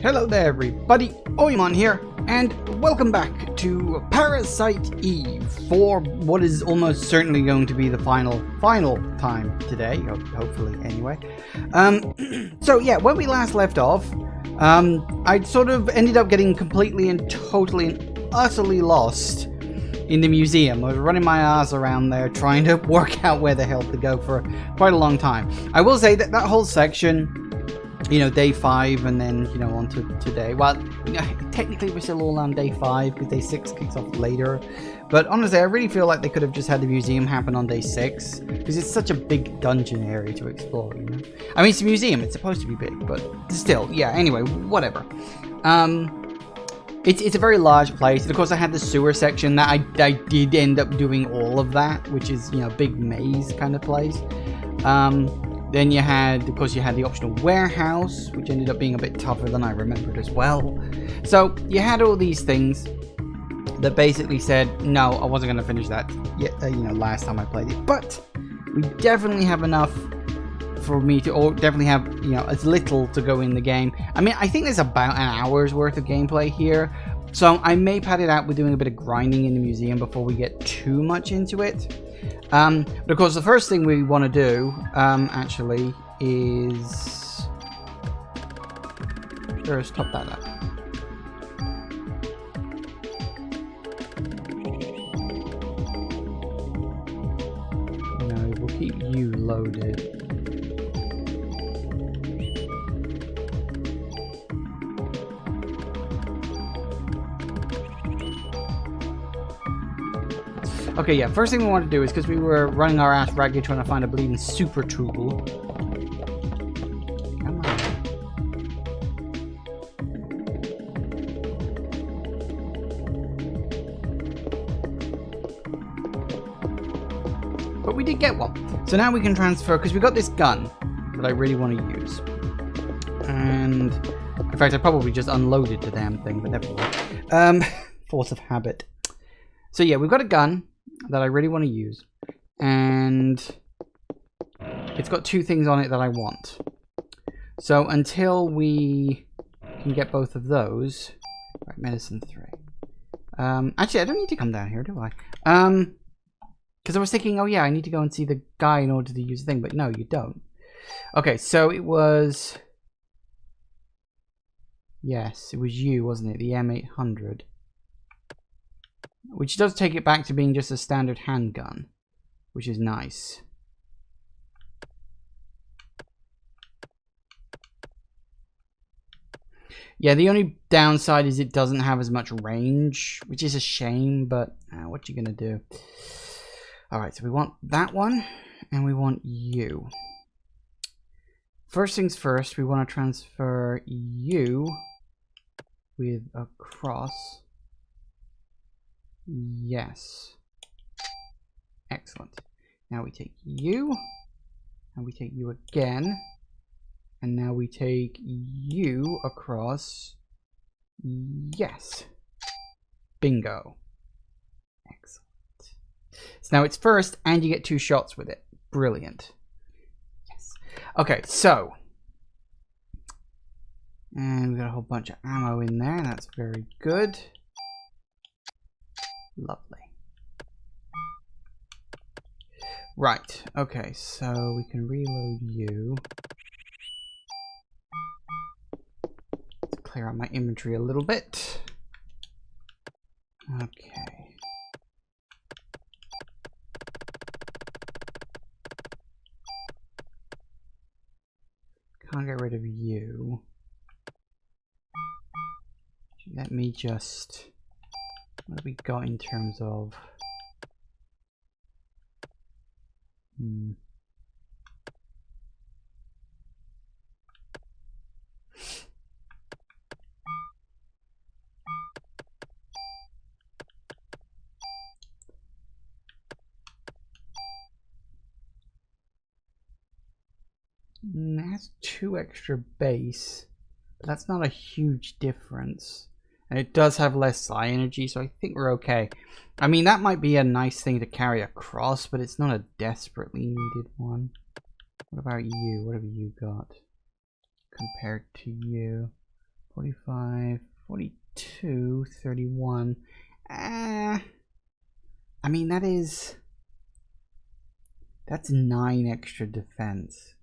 Hello there everybody, Oymon here, and welcome back to Parasite Eve for what is almost certainly going to be the final time today, hopefully anyway. So yeah, when we last left off, I sort of ended up getting completely and totally and utterly lost in the museum. I was running my ass around there trying to work out where the hell to go for quite a long time. I will say that whole section, you know, day 5 and then, you know, on to today. Well, you know, technically we're still all on day 5 because day 6 kicks off later. But honestly, I really feel like they could have just had the museum happen on day 6 because it's such a big dungeon area to explore, you know? I mean, it's a museum, it's supposed to be big, but still, yeah, anyway, whatever. It's a very large place, and of course I had the sewer section that I did end up doing all of that, which is, you know, a big maze kind of place. Then you had, of course, you had the optional warehouse, which ended up being a bit tougher than I remembered as well. So you had all these things that basically said, no, I wasn't going to finish that yet, you know, last time I played it. But we definitely have enough for me to, or definitely have, you know, as little to go in the game. I mean, I think there's about an hour's worth of gameplay here. So I may pad it out with doing a bit of grinding in the museum before we get too much into it. But of course, the first thing we want to do, actually, is first top that up. No, we'll keep you loaded. Okay, yeah, first thing we want to do is, because we were running our ass ragged trying to find a bleeding super tool. Come on. But we did get one. So now we can transfer, because we got this gun that I really want to use. And, in fact, I probably just unloaded the damn thing, but never mind. Force of habit. So yeah, we've got a gun that I really want to use, and it's got 2 things on it that I want. So until we can get both of those, right, medicine 3. Actually, I don't need to come down here, do I? Because I was thinking, oh yeah, I need to go and see the guy in order to use the thing, but no, you don't. Okay, so it was, yes, it was you, wasn't it? The M800. Which does take it back to being just a standard handgun, which is nice. Yeah, the only downside is it doesn't have as much range, which is a shame, but what you gonna do? Alright, so we want that one, and we want you. First things first, we want to transfer you with a cross. Yes. Excellent. Now we take you, and we take you again, and now we take you across. Yes. Bingo. Excellent. So now it's first, and you get 2 shots with it. Brilliant. Yes. Okay, so. And we've got a whole bunch of ammo in there, and that's very good. Lovely. Right, okay, so we can reload you. Let's clear out my inventory a little bit. Okay. Can't get rid of you. Let me just... What have we got in terms of... It has 2 extra base, but that's not a huge difference. And it does have less psi energy, so I think we're okay. I mean, that might be a nice thing to carry across, but it's not a desperately needed one. What about you? What have you got compared to you? 45 32, 31. I mean, that's 9 extra defense.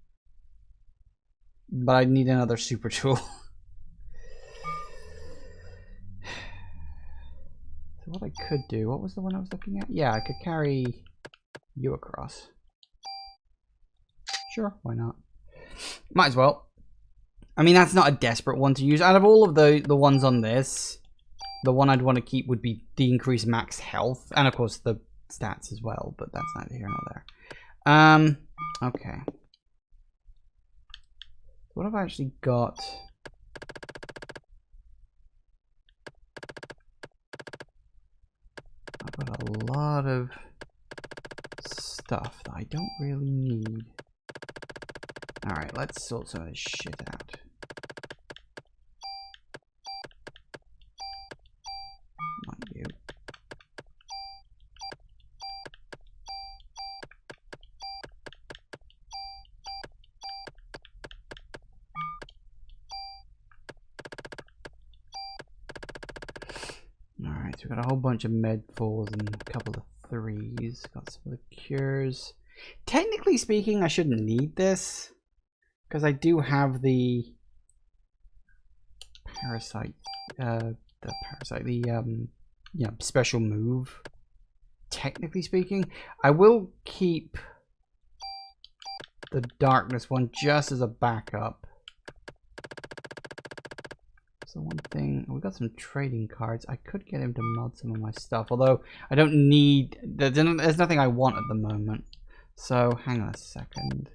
But I'd need another super tool. So what I could do, what was the one I was looking at? Yeah, I could carry you across. Sure, why not? Might as well. I mean, that's not a desperate one to use. Out of all of the ones on this, the one I'd want to keep would be the increased max health. And of course the stats as well, but that's neither here nor there. Okay. What have I actually got? I've got a lot of stuff that I don't really need. Alright, let's sort some of this shit out. Not you. Alright, so we've got a whole bunch of med 4s and a couple of 3s. Got some of the cures. Technically speaking, I shouldn't need this, because I do have the Parasite, special move. Technically speaking, I will keep the darkness one just as a backup. So one thing, we got some trading cards. I could get him to mod some of my stuff, although I don't need, there's nothing I want at the moment. So hang on a second.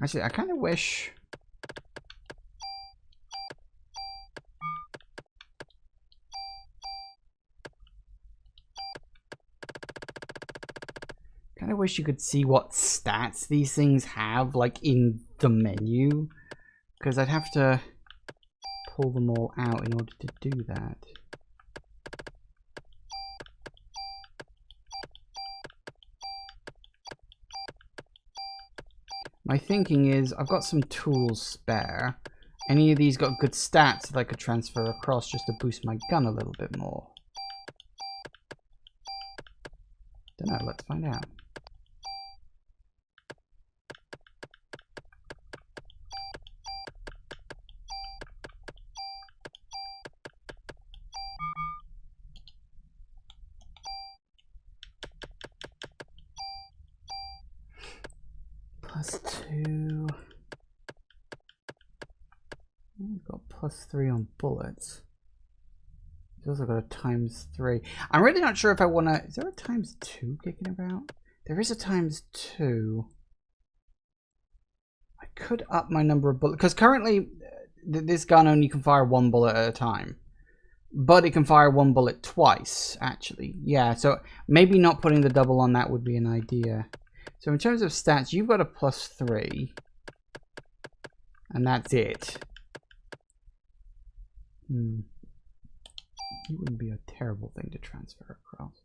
Actually, I kind of wish... I wish you could see what stats these things have, like, in the menu. Because I'd have to pull them all out in order to do that. My thinking is, I've got some tools spare. Any of these got good stats that I could transfer across just to boost my gun a little bit more? Don't know, let's find out. +2. We've got +3 on bullets. He's also got a ×3. I'm really not sure if I want to... Is there a ×2 kicking about? There is a ×2. I could up my number of bullets. Because currently, this gun only can fire 1 bullet at a time. But it can fire 1 bullet twice, actually. Yeah, so maybe not putting the double on that would be an idea. So in terms of stats, you've got a +3. And that's it. It wouldn't be a terrible thing to transfer across.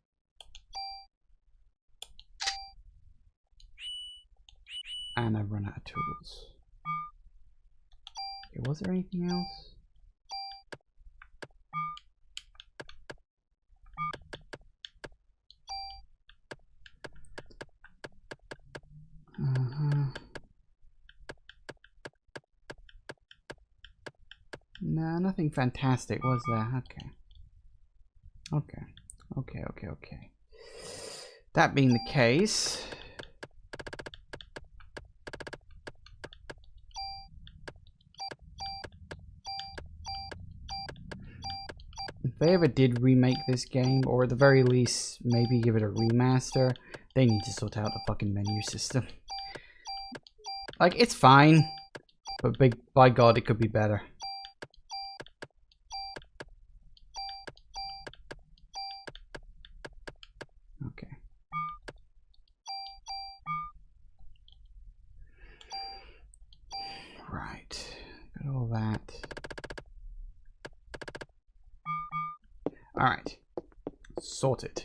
And I've run out of tools. Okay, was there anything else? No, nothing fantastic, was there? Okay. That being the case... If they ever did remake this game, or at the very least, maybe give it a remaster, they need to sort out the fucking menu system. Like, it's fine, but by God, it could be better. Okay. Right. Got all that. Alright. Sorted.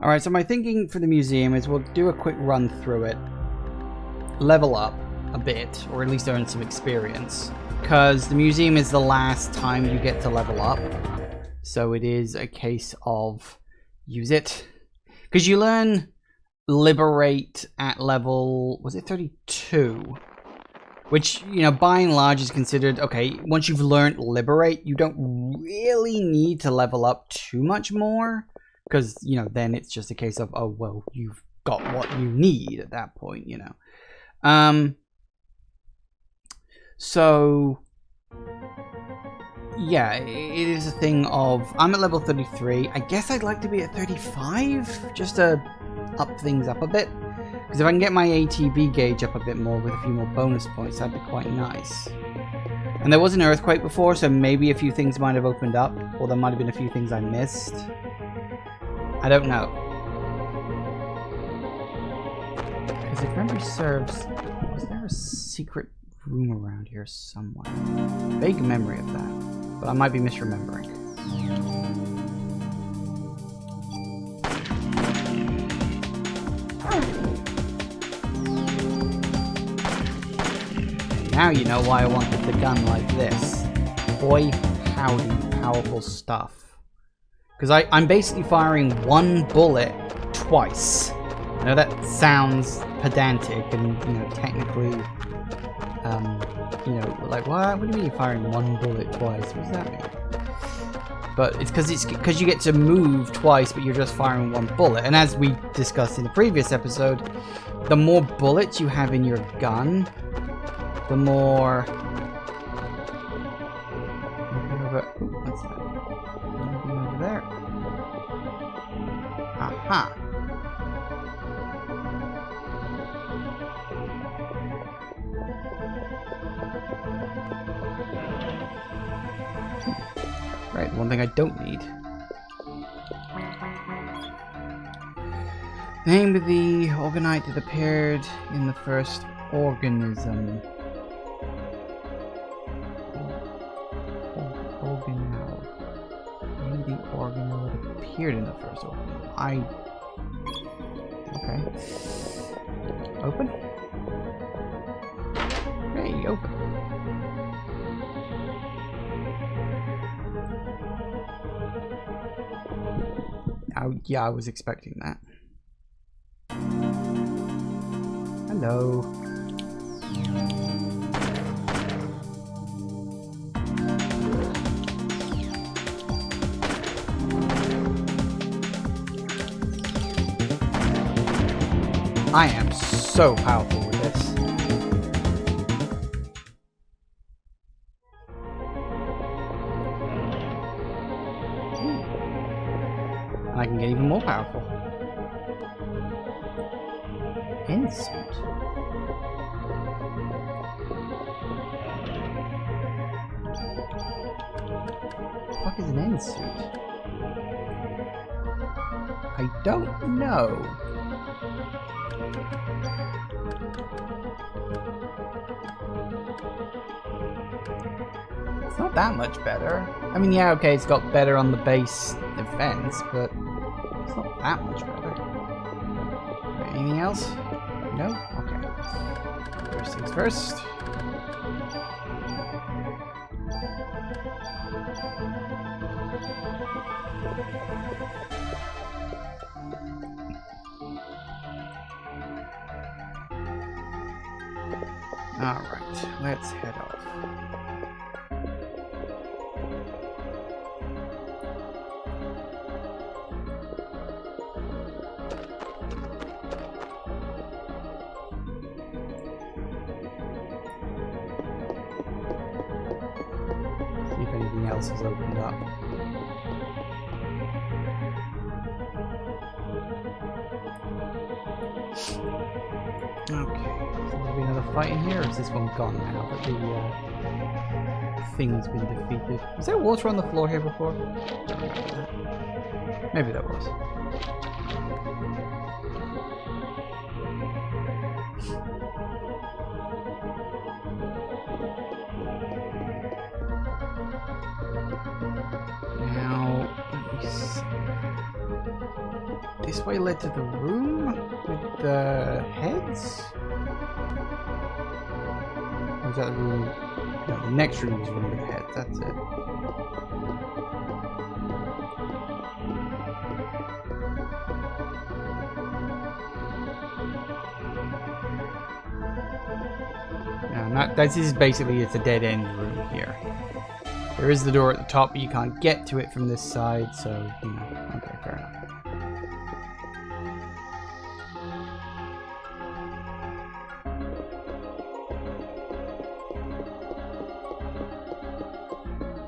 Alright, so my thinking for the museum is we'll do a quick run through it, level up a bit, or at least earn some experience, because the museum is the last time you get to level up, so it is a case of use it. Because you learn Liberate at level, was it 32? Which, you know, by and large is considered, okay, once you've learned Liberate, you don't really need to level up too much more. Because, you know, then it's just a case of, oh, well, you've got what you need at that point, you know. So, yeah, it is a thing of, I'm at level 33. I guess I'd like to be at 35, just to up things up a bit. Because if I can get my ATB gauge up a bit more with a few more bonus points, that'd be quite nice. And there was an earthquake before, so maybe a few things might have opened up, or there might have been a few things I missed. I don't know. Because if memory serves, was there a secret room around here somewhere? Vague memory of that, but I might be misremembering. Now you know why I wanted the gun like this. Boy, howdy, powerful stuff. Because I'm basically firing one bullet twice. I know that sounds pedantic and, you know, technically, you know, like, what do you mean you're firing one bullet twice? What does that mean? But it's because you get to move twice, but you're just firing one bullet. And as we discussed in the previous episode, the more bullets you have in your gun, the more... What's that? Anything over there? Aha! Right, one thing I don't need. Name of the orgonite that appeared in the first organism. Organelle. Name the organelle that appeared in the first organism. Okay. Open? Hey, open. Oh, yeah, I was expecting that. Hello. I am so powerful with this. And I can get even more powerful. Ensuit. What the fuck is an ensuit? I don't know. It's not that much better. I mean, yeah, okay, it's got better on the base defense, but it's not that much better. Anything else? No? Okay. First things first. Alright, let's head off. See if anything else has opened up. Okay, so there'll be another fight in here, or is this one gone now that the thing's been defeated? Was there water on the floor here before? Maybe there was. Now, let me see. this way led to the room with the heads? Or is that the room? No, the next room is the room with the heads, that's it. Yeah, this is basically, it's a dead end room here. There is the door at the top, but you can't get to it from this side, so, you know, okay, fair enough.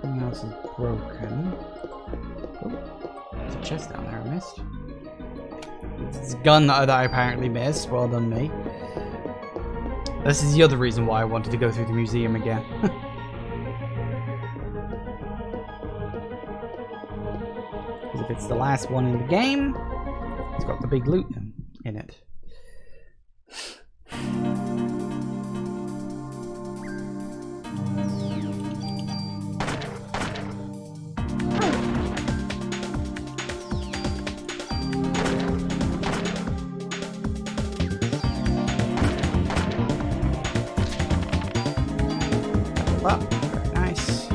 Something else is broken. Oh, there's a chest down there I missed. It's a gun that I apparently missed. Well done, me. This is the other reason why I wanted to go through the museum again. Because if it's the last one in the game, it's got the big loot in it. Up. Very nice.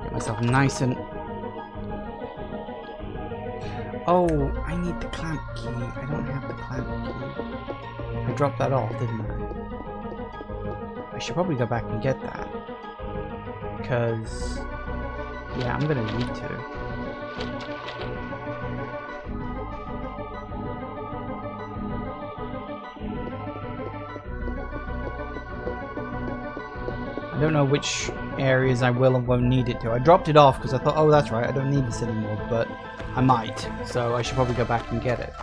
Get myself nice and... Oh, I need the clamp key. I don't have the clamp key. I dropped that off, didn't I? I should probably go back and get that. Because... yeah, I'm gonna need to. I don't know which areas I will and won't need it to. I dropped it off because I thought, oh, that's right, I don't need this anymore, but I might. So I should probably go back and get it.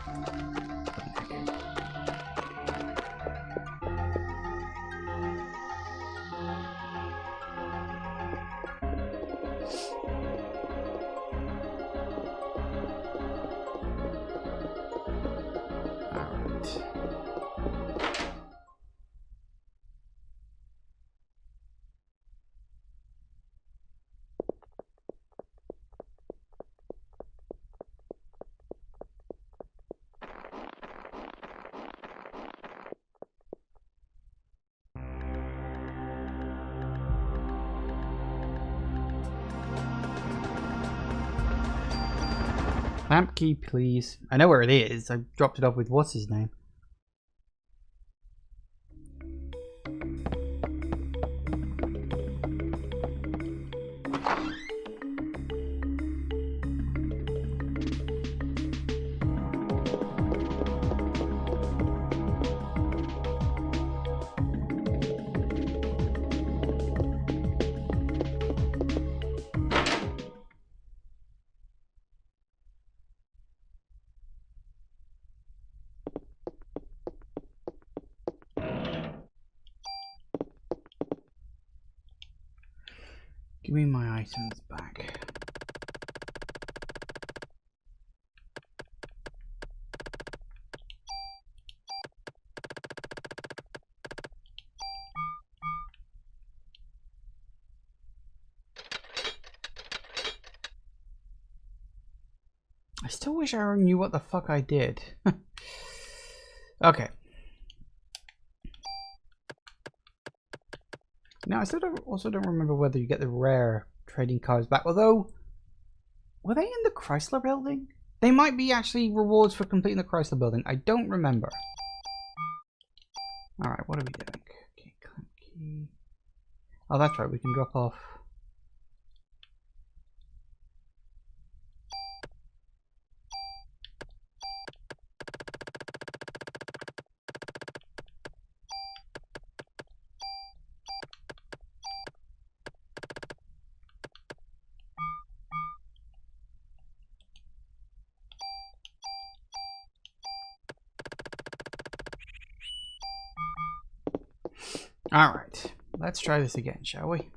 Clamp key, please. I know where it is. I dropped it off with what's his name. Give me my items back. I still wish I knew what the fuck I did. Okay. Now, I also don't remember whether you get the rare trading cards back. Although, were they in the Chrysler building? They might be actually rewards for completing the Chrysler building. I don't remember. Alright, what are we doing? Okay, clamp key. Oh, that's right, we can drop off. Alright, let's try this again, shall we?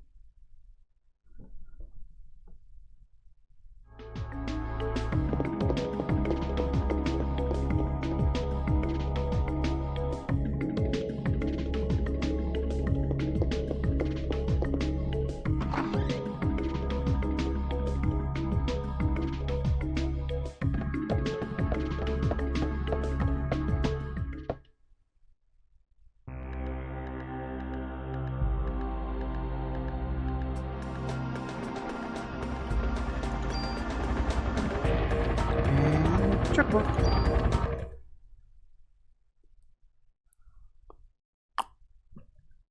Triple.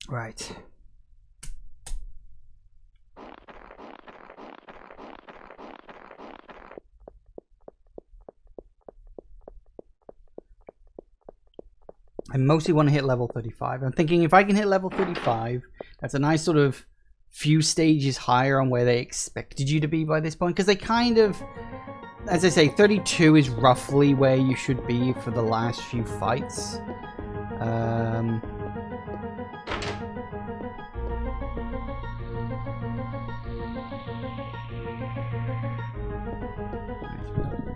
Right. I mostly want to hit level 35. I'm thinking if I can hit level 35, that's a nice sort of few stages higher on where they expected you to be by this point. Because they kind of, as I say, 32 is roughly where you should be for the last few fights.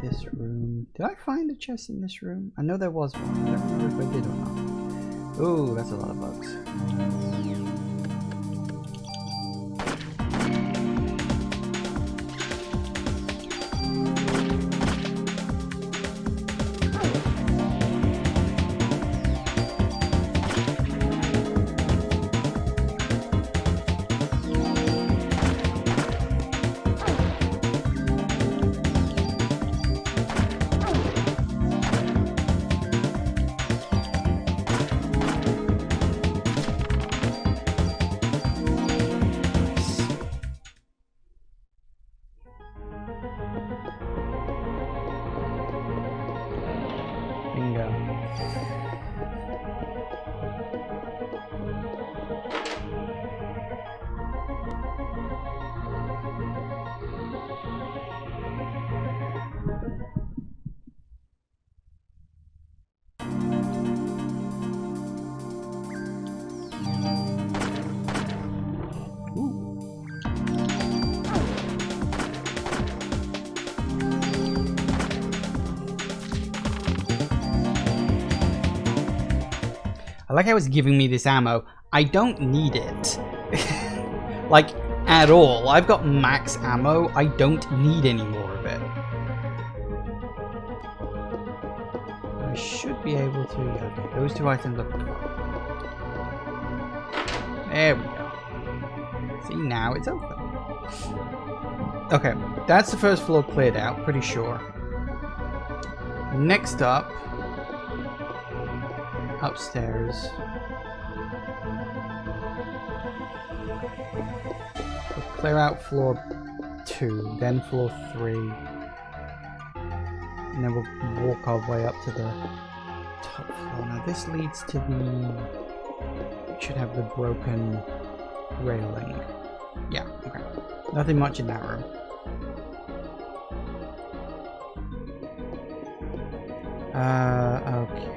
This room. Did I find a chest in this room? I know there was one. I don't remember if I did or not. Oh, that's a lot of bugs. I like how it's giving me this ammo. I don't need it. Like, at all. I've got max ammo. I don't need any more of it. I should be able to... Yeah, okay, those two items are... There we go. See, now it's open. Okay, that's the first floor cleared out, pretty sure. Next up... Upstairs. We'll clear out floor 2, then floor 3. And then we'll walk our way up to the top floor. Now this leads to the... It should have the broken railing. Yeah, okay. Nothing much in that room. Okay.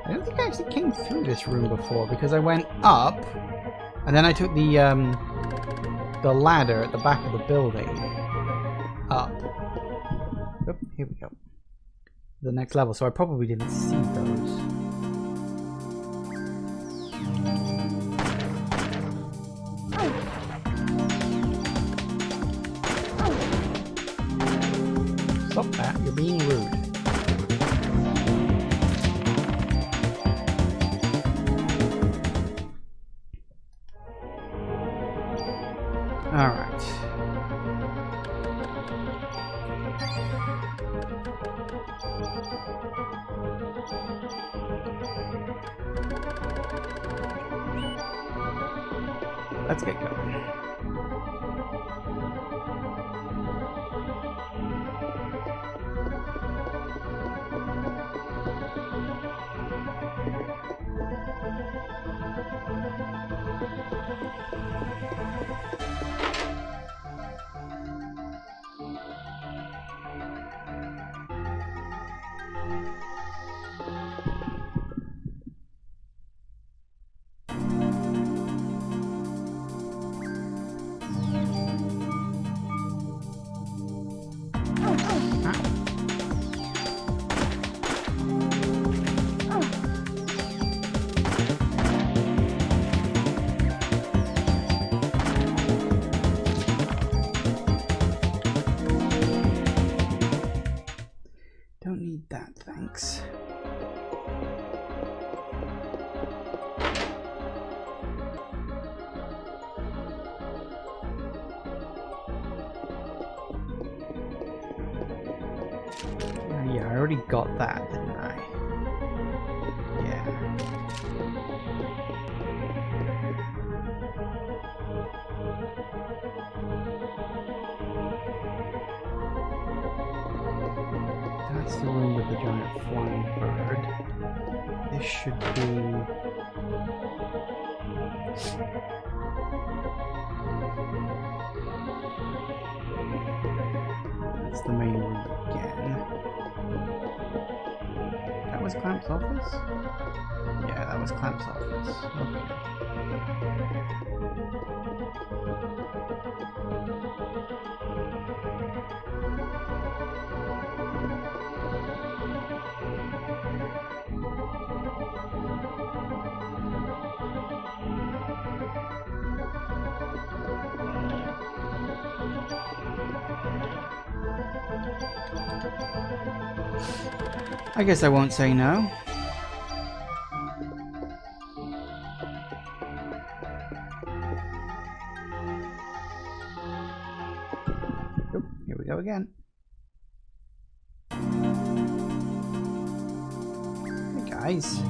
I don't think I actually came through this room before because I went up and then I took the ladder at the back of the building up. Oop, here we go. The next level, so I probably didn't see those. Stop that, you're being rude. Alright. Let's get going. got that, didn't I? Yeah. That's the room with the giant flying bird. This should be... That's the main room again. That was Clamp's office? Yeah, that was Clamp's office. Okay. I guess I won't say no. Oh, here we go again. Hey guys.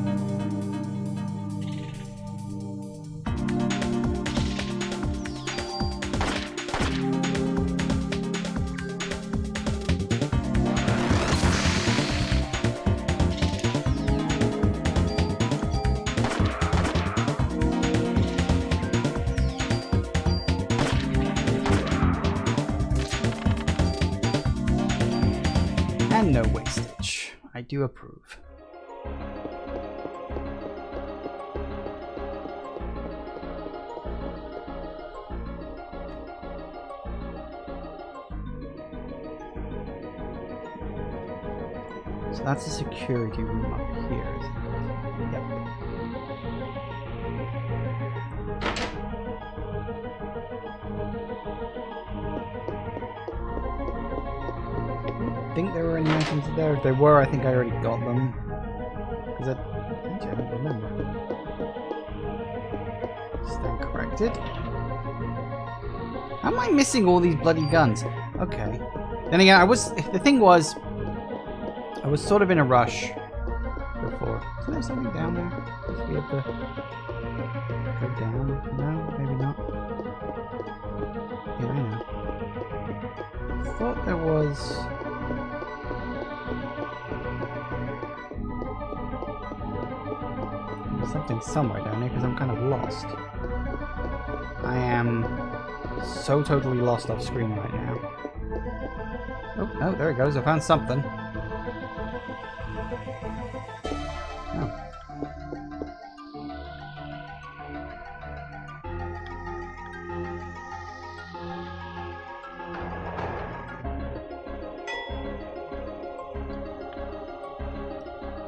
And no wastage. I do approve. So that's a security room up here, isn't it? Yep. I think there were any items there. If there were, I think I already got them. Because I don't remember. Stand corrected. How am I missing all these bloody guns? Okay. Then again, the thing was, I was sort of in a rush before. Is there something down there? If we have to go down? No, maybe not. Yeah, I know. I thought there was... something somewhere down here because I'm kind of lost. I am so totally lost off screen right now. Oh, no, there it goes. I found something. Oh.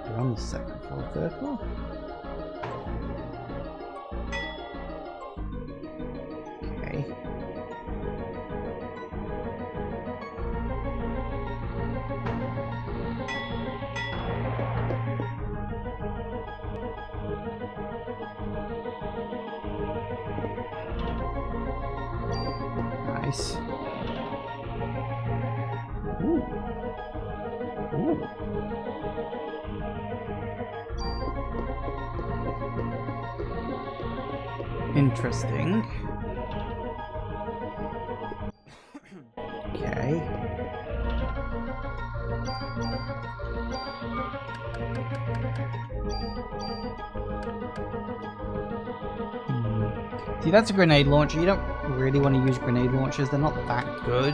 They're on the second floor, third floor. Nice. Ooh. Ooh. Interesting. Okay. See, that's a grenade launcher. You don't really want to use grenade launchers. They're not that good.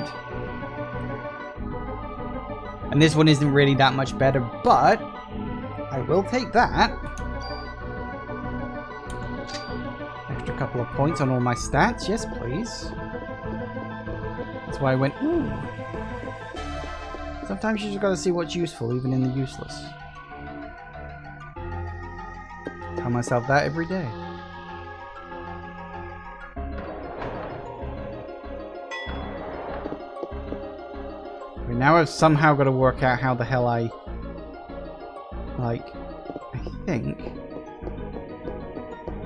And this one isn't really that much better, but I will take that. Extra couple of points on all my stats. Yes, please. That's why I went, ooh. Sometimes you just gotta see what's useful, even in the useless. Tell myself that every day. Now I've somehow got to work out how the hell I think.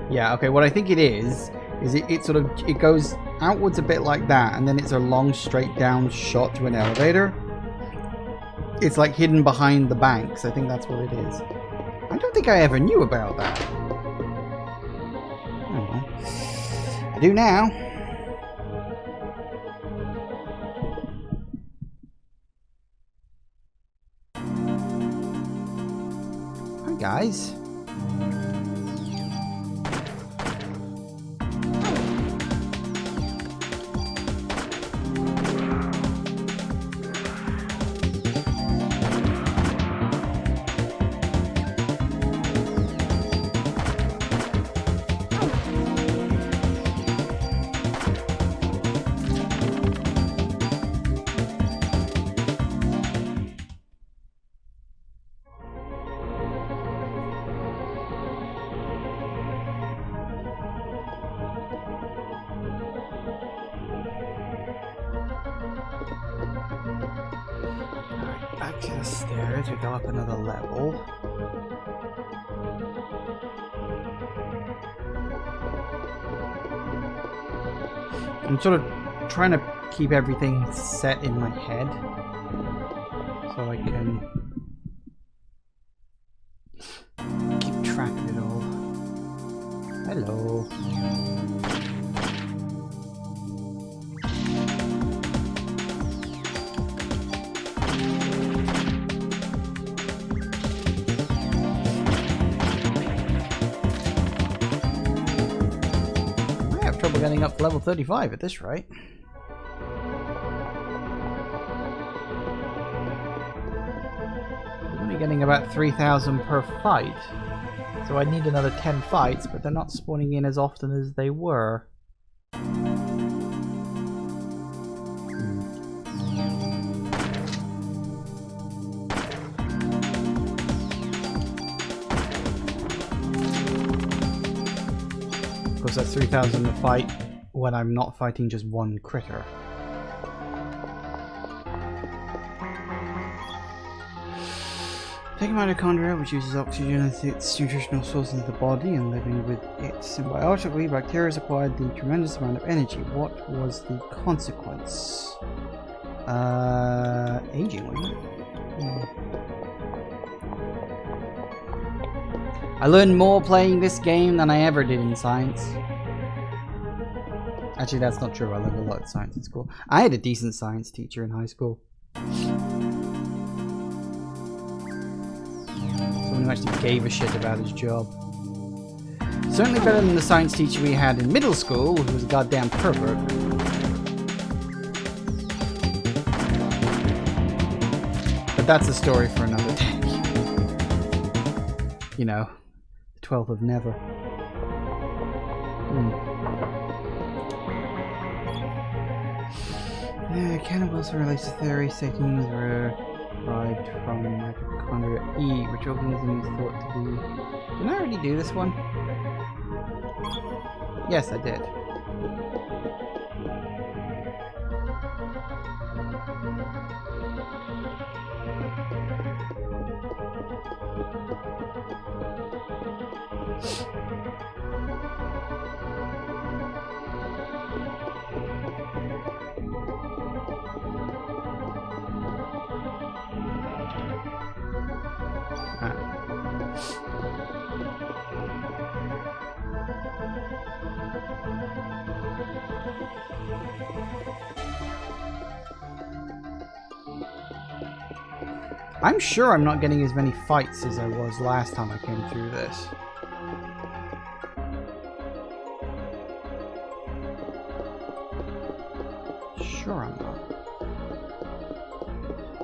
Yeah, okay, what I think it is it sort of, it goes outwards a bit like that, and then it's a long straight down shot to an elevator. It's like hidden behind the banks. I think that's what it is. I don't think I ever knew about that. Oh well. I do now. Hi guys. Back to the stairs, we go up another level. I'm sort of trying to keep everything set in my head so I can keep track of it all. Hello. Trouble getting up to level 35 at this rate. I'm only getting about 3,000 per fight, so I need another 10 fights, but they're not spawning in as often as they were. Of course, that's 3,000 to fight when I'm not fighting just one critter. Taking mitochondria, which uses oxygen as its nutritional source into the body, and living with it symbiotically, bacteria acquired the tremendous amount of energy. What was the consequence? Aging, wasn't it? I learned more playing this game than I ever did in science. Actually, that's not true. I learned a lot of science in school. I had a decent science teacher in high school. Someone who actually gave a shit about his job. Certainly better than the science teacher we had in middle school, who was a goddamn pervert. But that's a story for another day. You know. 12th of never. Cannibals release a theory stating humans were derived from mitochondria E, which organism is thought to be... Didn't I already do this one? Yes, I did. I'm sure I'm not getting as many fights as I was last time I came through this. Sure I'm not.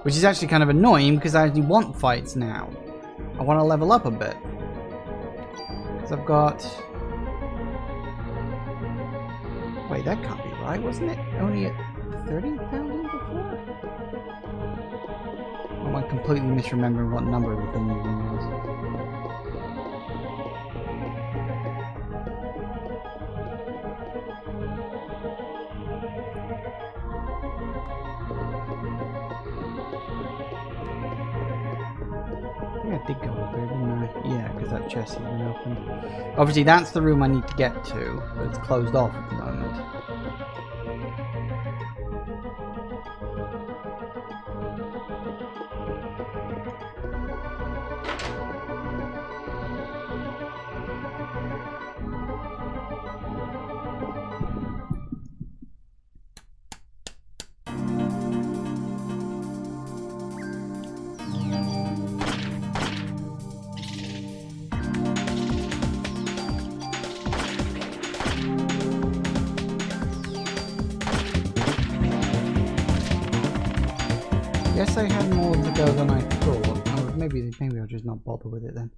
Which is actually kind of annoying because I actually want fights now. I want to level up a bit. Because I've got... Wait, that can't be right, wasn't it? Only at 30,000 before? Am I completely misremembering what number the thing even was? I think I did go up there, didn't I? Yeah, because that chest has been opened. Obviously, that's the room I need to get to, but it's closed off at the moment. guess I had more to go than I thought. Oh, maybe I'll just not bother with it then.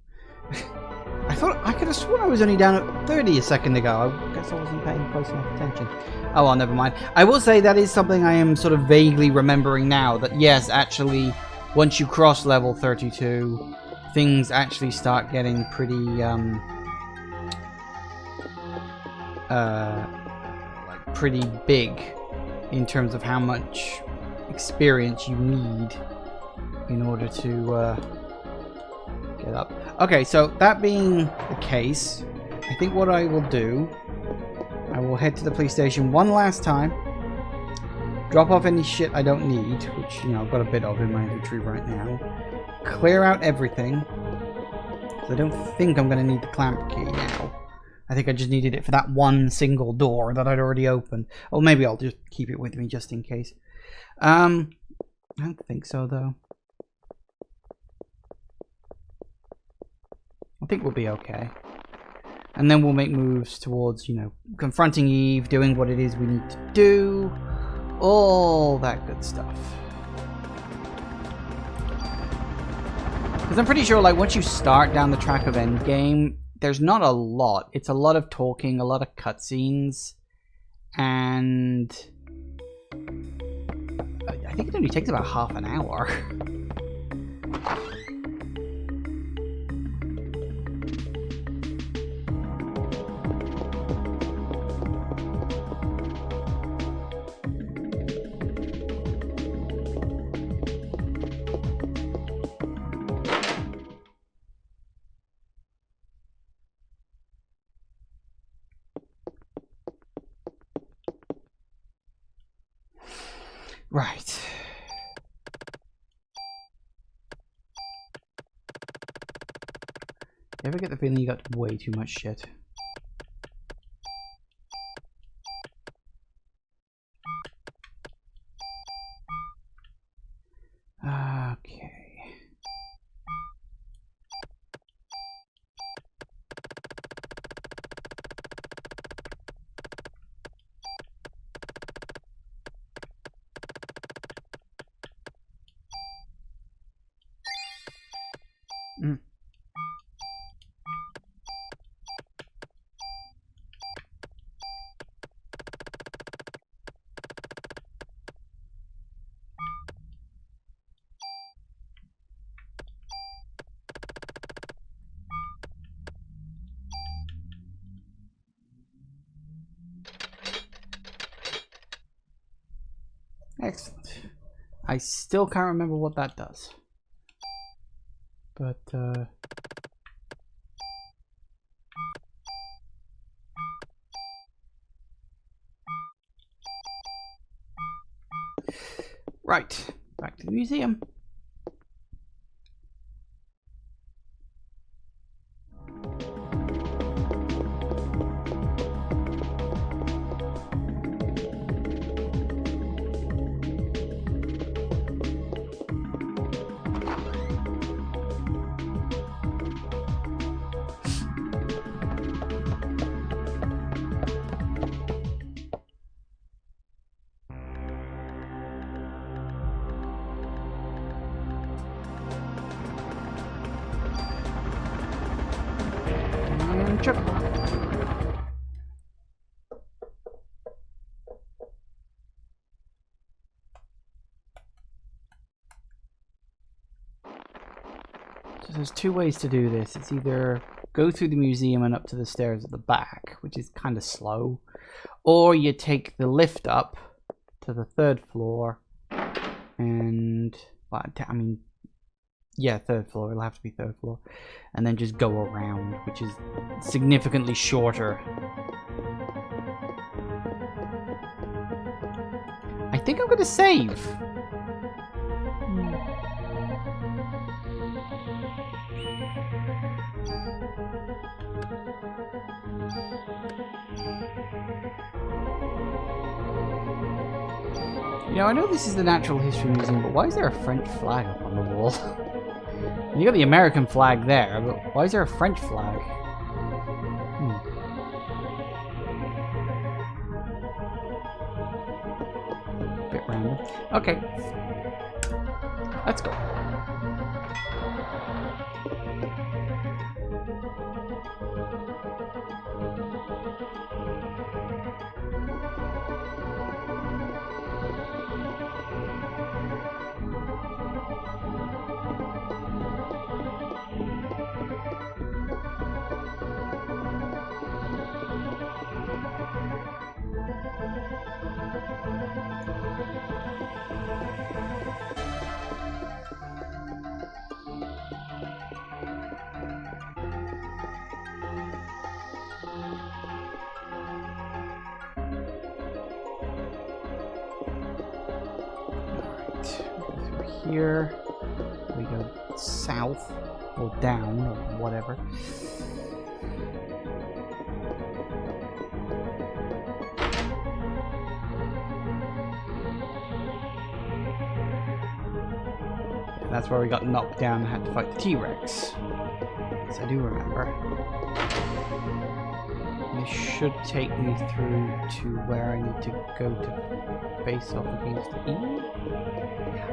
I could have sworn I was only down at 30 a second ago. I guess I wasn't paying close enough attention. Oh well, never mind. I will say that is something I am sort of vaguely remembering now. That yes, actually, once you cross level 32, things actually start getting pretty like pretty big in terms of how much experience you need in order to get up. Okay, so that being the case, I think what I will do, I will head to the police station one last time, drop off any shit I don't need, which, you know, I've got a bit of in my inventory right now, clear out everything. I don't think I'm going to need the clamp key now. I think I just needed it for that one single door that I'd already opened. Or maybe I'll just keep it with me just in case. I don't think so, though. I think we'll be okay. And then we'll make moves towards, you know, confronting Eve, doing what it is we need to do. All that good stuff. Because I'm pretty sure, like, once you start down the track of Endgame, there's not a lot. It's a lot of talking, a lot of cutscenes, and I think it only takes about half an hour. Right. You ever get the feeling you got way too much shit? Okay. Excellent. I still can't remember what that does. But, right. Back to the museum. Trip. So there's two ways to do this. It's either go through the museum and up to the stairs at the back, which is kind of slow, or you take the lift up to the 3rd floor and, well, I mean, yeah, 3rd floor. It'll have to be 3rd floor. And then just go around, which is significantly shorter. I think I'm going to save. You know, I know this is the Natural History Museum, but why is there a French flag up on the wall? You got the American flag there, but why is there a French flag? Bit random. Okay. Let's go. Here we go south or down or whatever. And that's where we got knocked down and had to fight the T-Rex. Yes, I do remember. This should take me through to where I need to go to face off against Eve.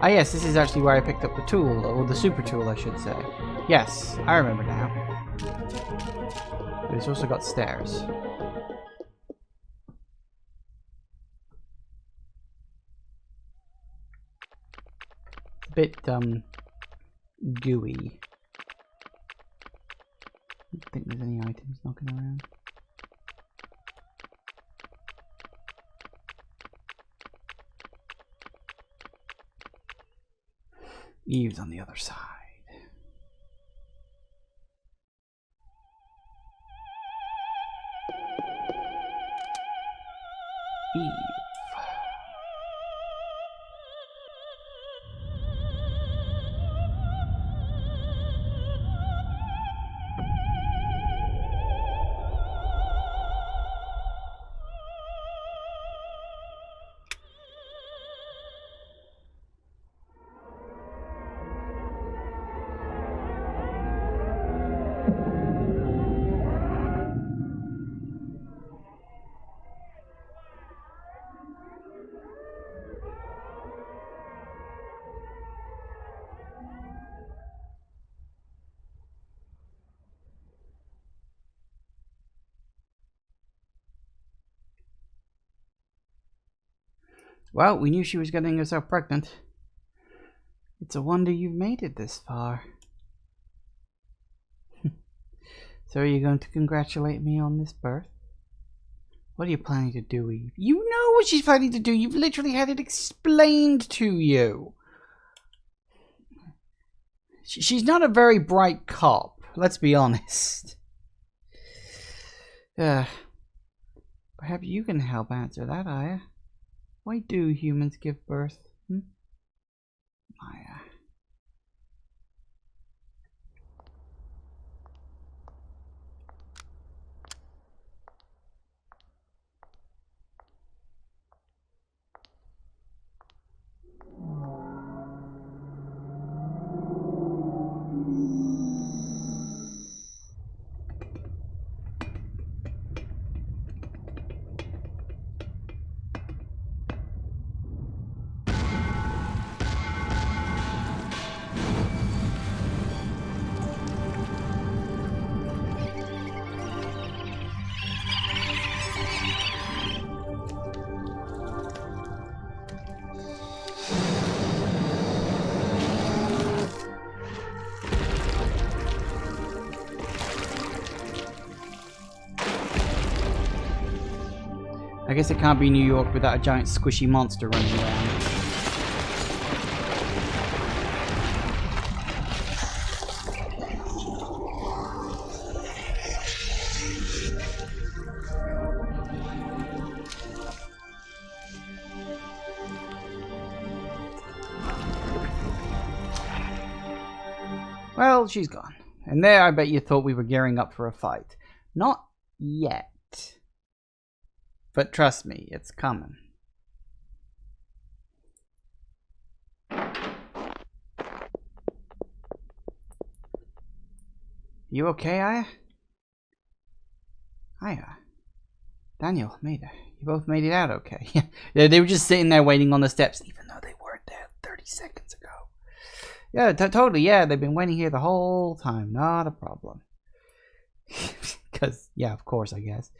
Ah yes, this is actually where I picked up the tool, or the super tool I should say. Yes, I remember now. But it's also got stairs. A bit, gooey. I don't think there's any items knocking around. Eve's on the other side. Eve. Well, we knew she was getting herself pregnant. It's a wonder you've made it this far. So are you going to congratulate me on this birth? What are you planning to do, Eve? You know what she's planning to do. You've literally had it explained to you. She's not a very bright cop. Let's be honest. Perhaps you can help answer that, Aya. Why do humans give birth? Aya. I guess it can't be New York without a giant squishy monster running around. Well, she's gone. And there I bet you thought we were gearing up for a fight. Not yet. But trust me, it's coming. You okay, Aya? Aya? Daniel, Maida, you both made it out okay. Yeah, they were just sitting there waiting on the steps, even though they weren't there 30 seconds ago. Yeah, totally, yeah, they've been waiting here the whole time. Not a problem. Because, yeah, of course, I guess.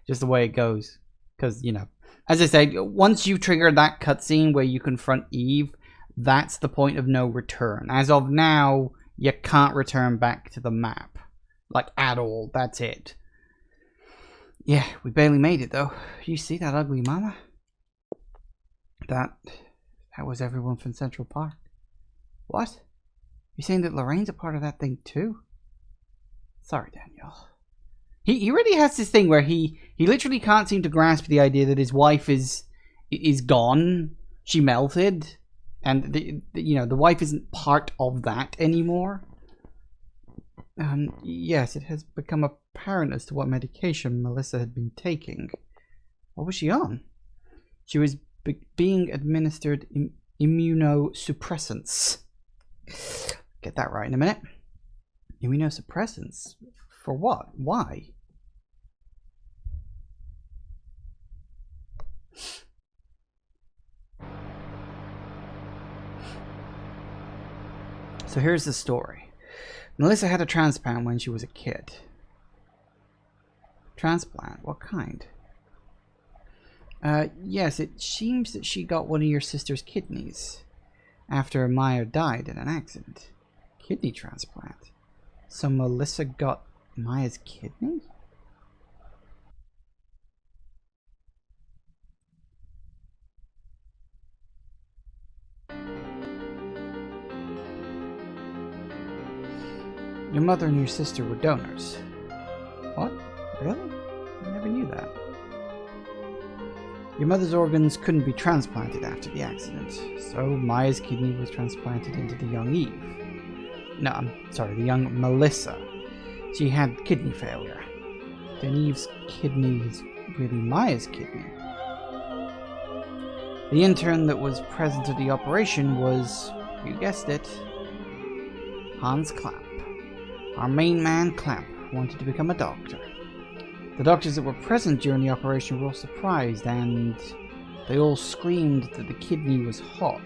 Just the way it goes. Because, you know, as I said, once you trigger that cutscene where you confront Eve, that's the point of no return. As of now, you can't return back to the map. Like, at all. That's it. Yeah, we barely made it, though. You see that ugly mama? That was everyone from Central Park. What? You're saying that Lorraine's a part of that thing, too? Sorry, Daniel. He really has this thing where he literally can't seem to grasp the idea that his wife is gone. She melted. And, the wife isn't part of that anymore. And yes, it has become apparent as to what medication Melissa had been taking. What was she on? She was being administered immunosuppressants. Get that right in a minute. Immunosuppressants? For what? Why? So here's the story. Melissa had a transplant when she was a kid. Transplant? What kind? Yes, it seems that she got one of your sister's kidneys after Maya died in an accident. Kidney transplant? So Melissa got Maya's kidney? Your mother and your sister were donors. What? Really? I never knew that. Your mother's organs couldn't be transplanted after the accident, so Maya's kidney was transplanted into the young Eve. No, I'm sorry, the young Melissa. She had kidney failure. Then Eve's kidney is really Maya's kidney. The intern that was present at the operation was, you guessed it, Hans Clamp. Our main man, Clamp, wanted to become a doctor. The doctors that were present during the operation were all surprised, and they all screamed that the kidney was hot.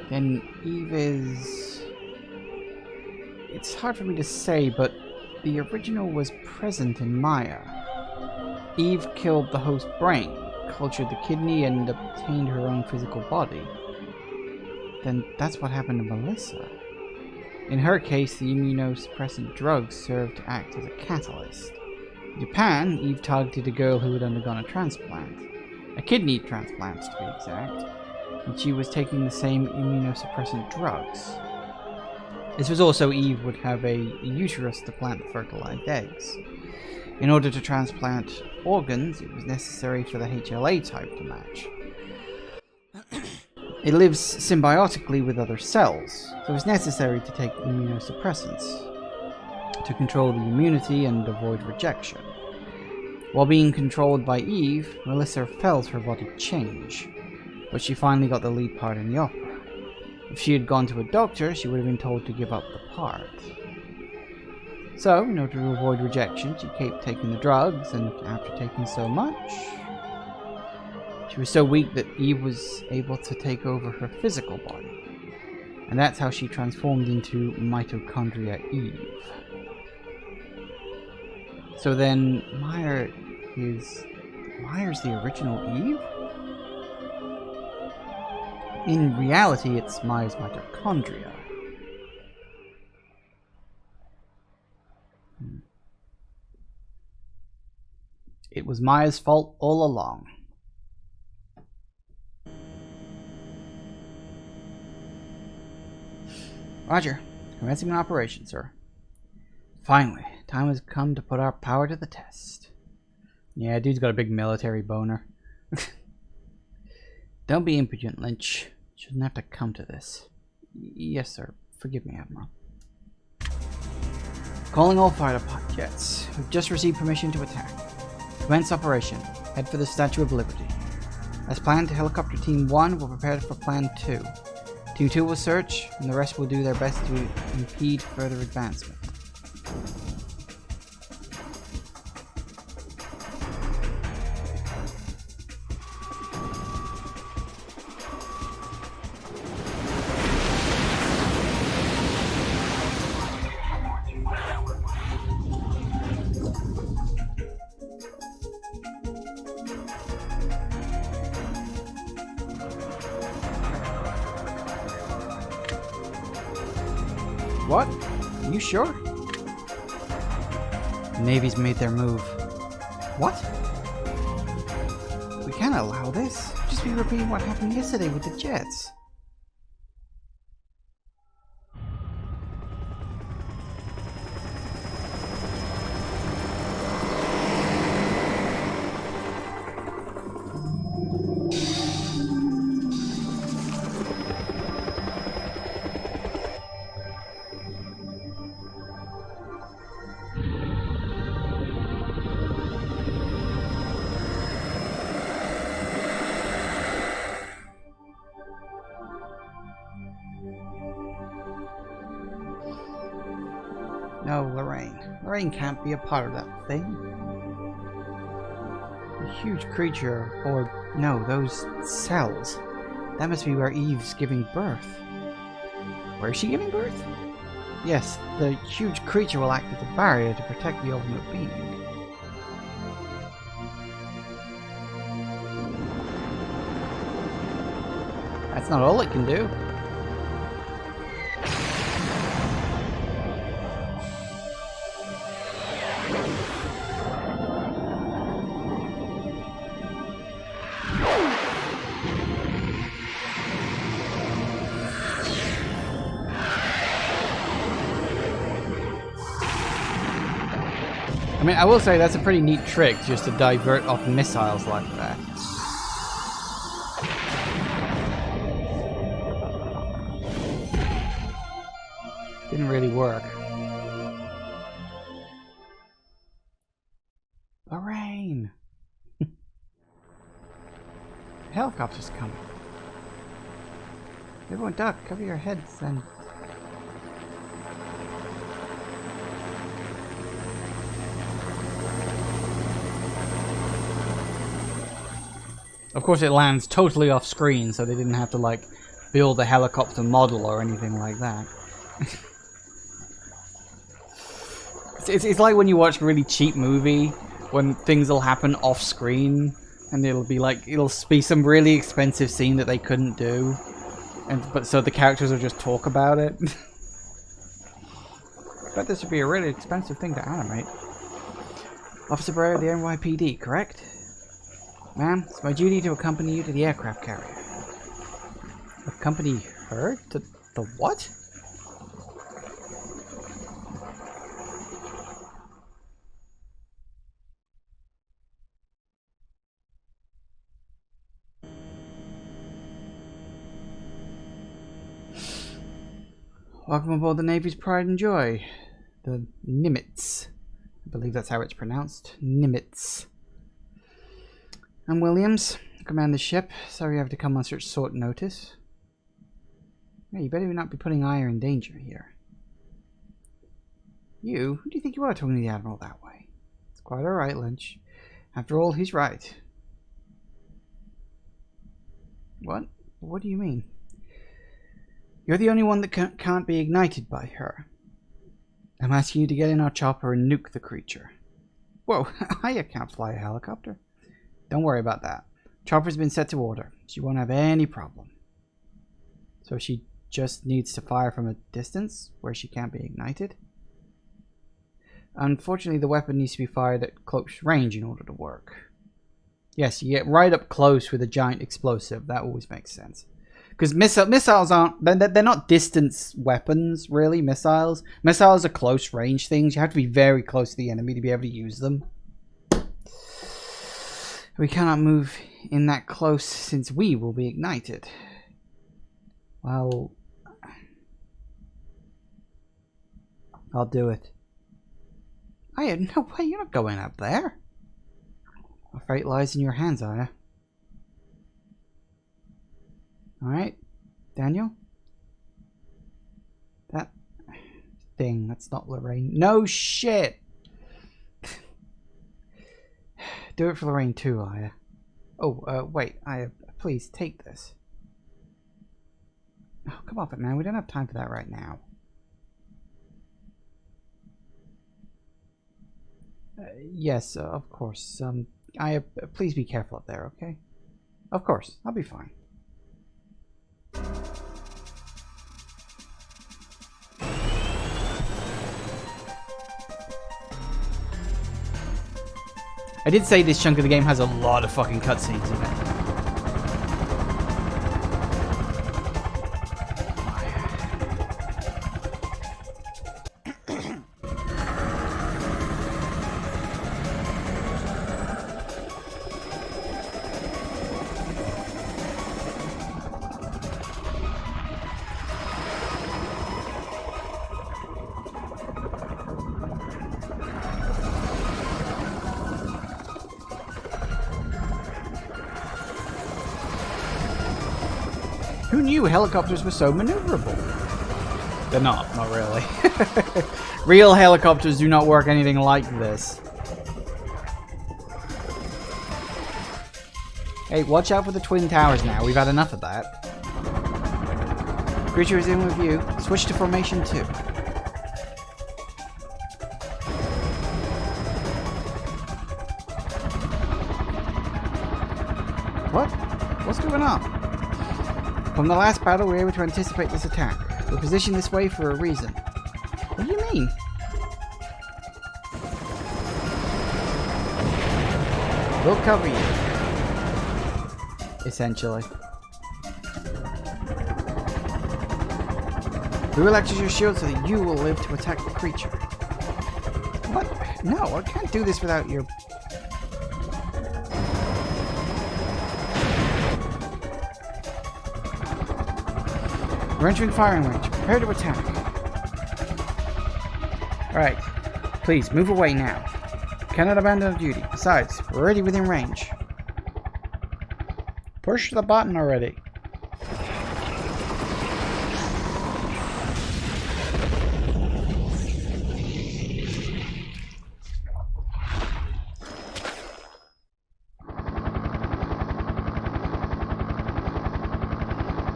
Then Eve is... It's hard for me to say, but the original was present in Maya. Eve killed the host brain, cultured the kidney, and obtained her own physical body. Then that's what happened to Melissa. In her case, the immunosuppressant drugs served to act as a catalyst. In Japan, Eve targeted a girl who had undergone a transplant. A kidney transplant, to be exact. And she was taking the same immunosuppressant drugs. This was also Eve would have a uterus to plant fertilized eggs. In order to transplant organs, it was necessary for the HLA type to match. It lives symbiotically with other cells, so it's necessary to take immunosuppressants to control the immunity and avoid rejection. While being controlled by Eve, Melissa felt her body change, but she finally got the lead part in the opera. If she had gone to a doctor, she would have been told to give up the part. So, in order to avoid rejection, she kept taking the drugs, and after taking so much, she was so weak that Eve was able to take over her physical body. And that's how she transformed into Mitochondria Eve. So then, Myers the original Eve? In reality, it's Maya's mitochondria. It was Maya's fault all along. Roger. Commencing an operation, sir. Finally, time has come to put our power to the test. Yeah, dude's got a big military boner. Don't be impudent, Lynch. Shouldn't have to come to this. Yes, sir. Forgive me, Admiral. Calling all fighter jets. We've just received permission to attack. Commence operation. Head for the Statue of Liberty. As planned, Helicopter Team 1 will prepare for Plan 2. Team 2 will search, and the rest will do their best to impede further advancement. What? Are you sure? The Navy's made their move. What? We can't allow this. Just be repeating what happened yesterday with the jets. No, Lorraine. Lorraine can't be a part of that thing. A huge creature, or no, those cells. That must be where Eve's giving birth. Where is she giving birth? Yes, the huge creature will act as a barrier to protect the ultimate being. That's not all it can do. I mean, I will say that's a pretty neat trick, just to divert off missiles like that. Didn't really work. Lorraine! The helicopter's coming. Everyone duck, cover your heads and... Of course it lands totally off screen, so they didn't have to like build a helicopter model or anything like that. It's like when you watch a really cheap movie, when things will happen off screen, and it'll be some really expensive scene that they couldn't do, but so the characters will just talk about it. I bet this would be a really expensive thing to animate. Officer Breyer of the NYPD, correct? Ma'am, it's my duty to accompany you to the aircraft carrier. Accompany her? To the what? Welcome aboard the Navy's Pride and Joy. The Nimitz. I believe that's how it's pronounced. Nimitz. I'm Williams. I command the ship. Sorry you have to come on such short notice. Yeah, you better not be putting Aya in danger here. You? Who do you think you are talking to the Admiral that way? It's quite alright, Lynch. After all, he's right. What? What do you mean? You're the only one that can't be ignited by her. I'm asking you to get in our chopper and nuke the creature. Whoa, Aya can't fly a helicopter. Don't worry about that. Chopper's been set to order. She won't have any problem. So she just needs to fire from a distance where she can't be ignited? Unfortunately, the weapon needs to be fired at close range in order to work. Yes, you get right up close with a giant explosive. That always makes sense. Because missiles aren't... They're not distance weapons, really, missiles. Missiles are close range things. You have to be very close to the enemy to be able to use them. We cannot move in that close since we will be ignited. Well, I'll do it. Aya, no way, you're not going up there. Our fate lies in your hands, Aya. Alright, Daniel? That thing, that's not Lorraine. No shit! Do it for Lorraine too, Aya. Oh, wait, Aya, please take this. Oh, come off it, man. We don't have time for that right now. Yes, of course. Aya, please be careful up there, okay? Of course, I'll be fine. I did say this chunk of the game has a lot of fucking cutscenes in it. Who knew helicopters were so maneuverable? They're not really. Real helicopters do not work anything like this. Hey, watch out for the twin towers now. We've had enough of that. Creature is in with you. Switch to formation 2. What? What's going on? From the last battle, we were able to anticipate this attack. We're positioned this way for a reason. What do you mean? We'll cover you. Essentially. We will act as your shield so that you will live to attack the creature. What? No, I can't do this without your... We're entering firing range. Prepare to attack. Alright. Please, move away now. Cannot abandon our duty. Besides, we're already within range. Push the button already.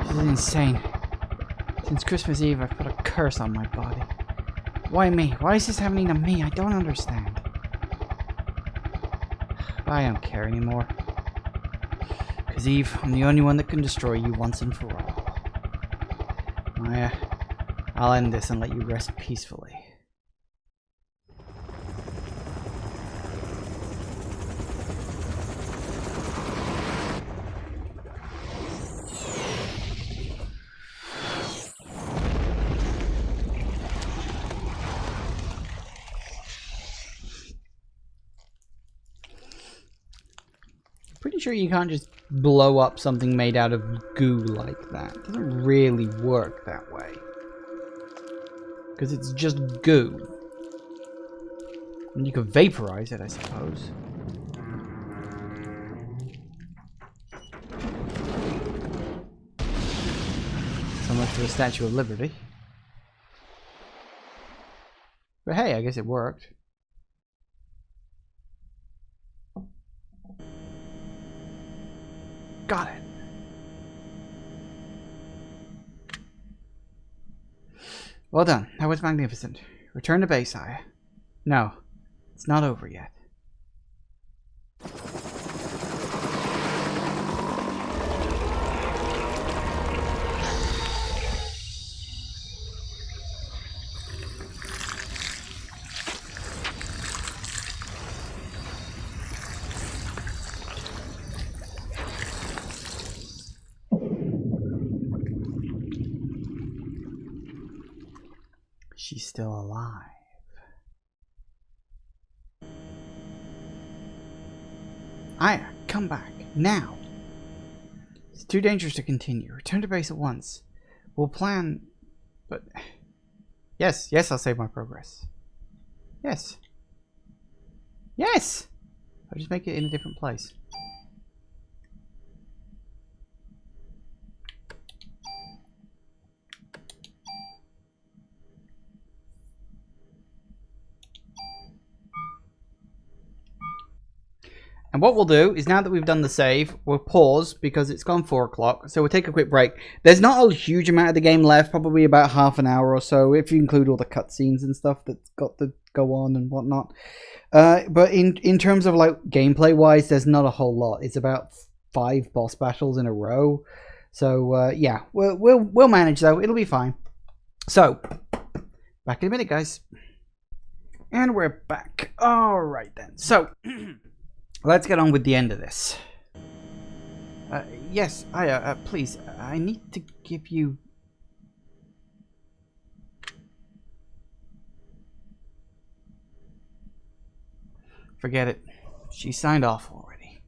This is insane. Since Christmas Eve, I've put a curse on my body. Why me? Why is this happening to me? I don't understand. I don't care anymore. Because Eve, I'm the only one that can destroy you once and for all. I'll end this and let you rest peacefully. Pretty sure you can't just blow up something made out of goo like that. It doesn't really work that way. Because it's just goo. And you could vaporize it, I suppose. So much for the Statue of Liberty. But hey, I guess it worked. Got it. Well done. That was magnificent. Return to base, Aya. No, it's not over yet. She's still alive. Aya, come back. Now. It's too dangerous to continue. Return to base at once. We'll plan... But... Yes, I'll save my progress. Yes. Yes! I'll just make it in a different place. And what we'll do is, now that we've done the save, we'll pause because it's gone 4 o'clock. So we'll take a quick break. There's not a huge amount of the game left, probably about half an hour or so, if you include all the cutscenes and stuff that's got to go on and whatnot. But in terms of like gameplay wise, there's not a whole lot. It's about 5 boss battles in a row. So yeah, we'll manage though. It'll be fine. So back in a minute, guys. And we're back. All right then. So. Let's get on with the end of this. Yes, please, I need to give you... Forget it. She signed off already.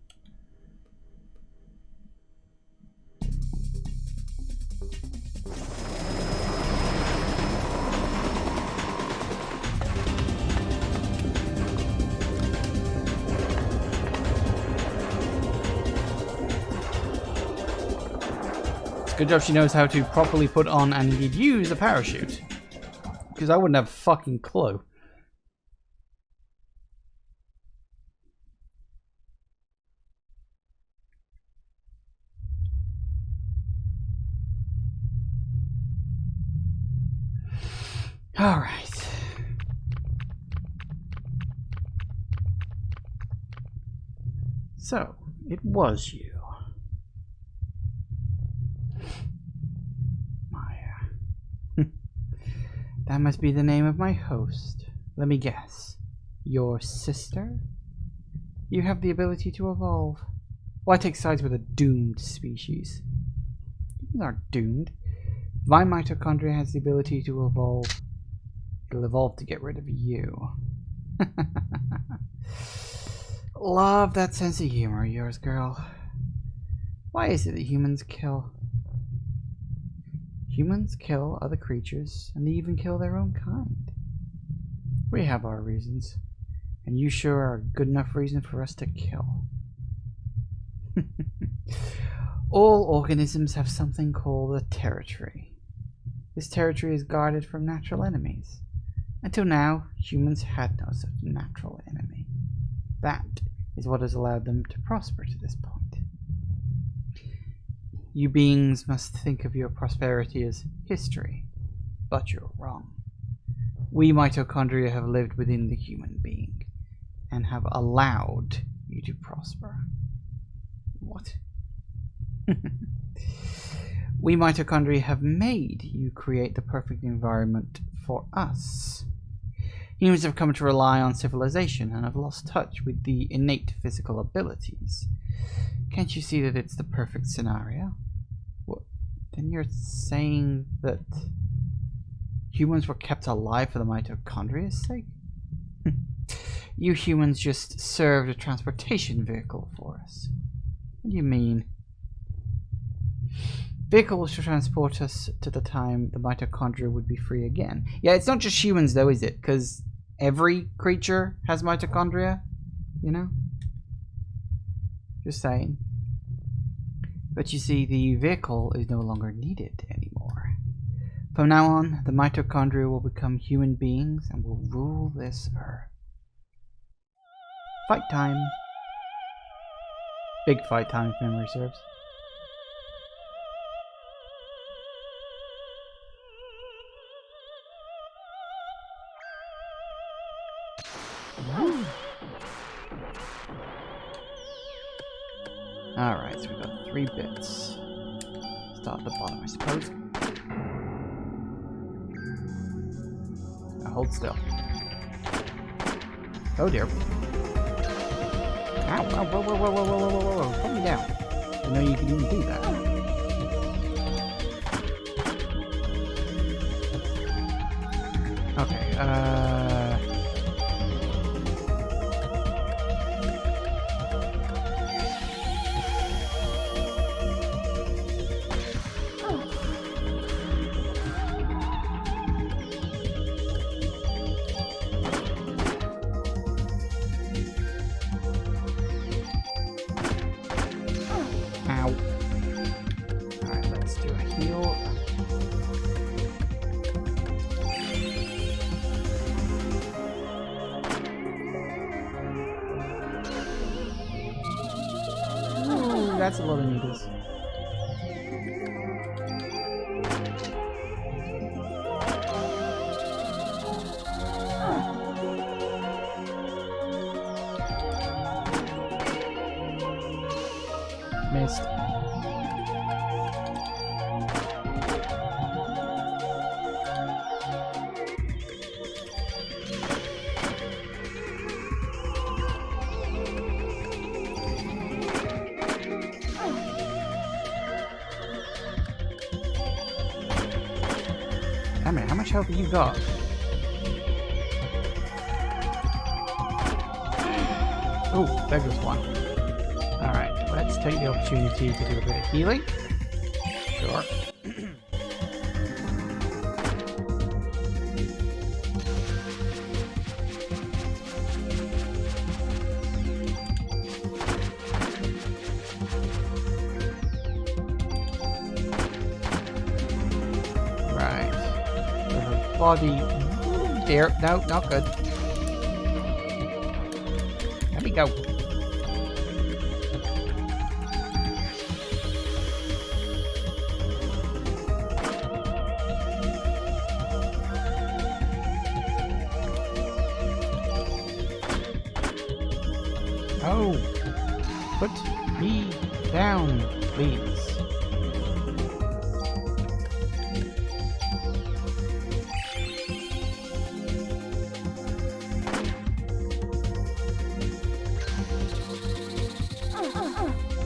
It's a good job she knows how to properly put on and indeed use a parachute. Because I wouldn't have a fucking clue. All right. So, it was you. Maya. That must be the name of my host. Let me guess. Your sister? You have the ability to evolve. Why take sides with a doomed species? You aren't doomed. My mitochondria has the ability to evolve. It'll evolve to get rid of you. Love that sense of humor of yours, girl. Why is it that humans kill? Humans kill other creatures, and they even kill their own kind. We have our reasons, and you sure are a good enough reason for us to kill. All organisms have something called a territory. This territory is guarded from natural enemies. Until now, humans had no such natural enemy. That is what has allowed them to prosper to this point. You beings must think of your prosperity as history, but you're wrong. We mitochondria have lived within the human being, and have allowed you to prosper. What? We mitochondria have made you create the perfect environment for us. Humans have come to rely on civilization and have lost touch with the innate physical abilities. Can't you see that it's the perfect scenario? What? Then you're saying that humans were kept alive for the mitochondria's sake? You humans just served a transportation vehicle for us. What do you mean? Vehicles to transport us to the time the mitochondria would be free again. Yeah, it's not just humans though, is it? Because every creature has mitochondria, you know? Just saying. But you see, the vehicle is no longer needed anymore. From now on, the mitochondria will become human beings and will rule this earth. Fight time. Big fight time, if memory serves. Alright, so we've got 3 bits. Start at the bottom, I suppose. Now hold still. Oh dear. Ow, ow, whoa, whoa, whoa, whoa, whoa, whoa, whoa, whoa, put me down. I didn't know you could even do that. Okay, that's a lot of needles. Missed. Damn it, how much health have you got? Oh, there goes one. Alright, let's take the opportunity to do a bit of healing. Sure. Right. So her body... Dear, no, not good. Let me go. Oh, put me down, please.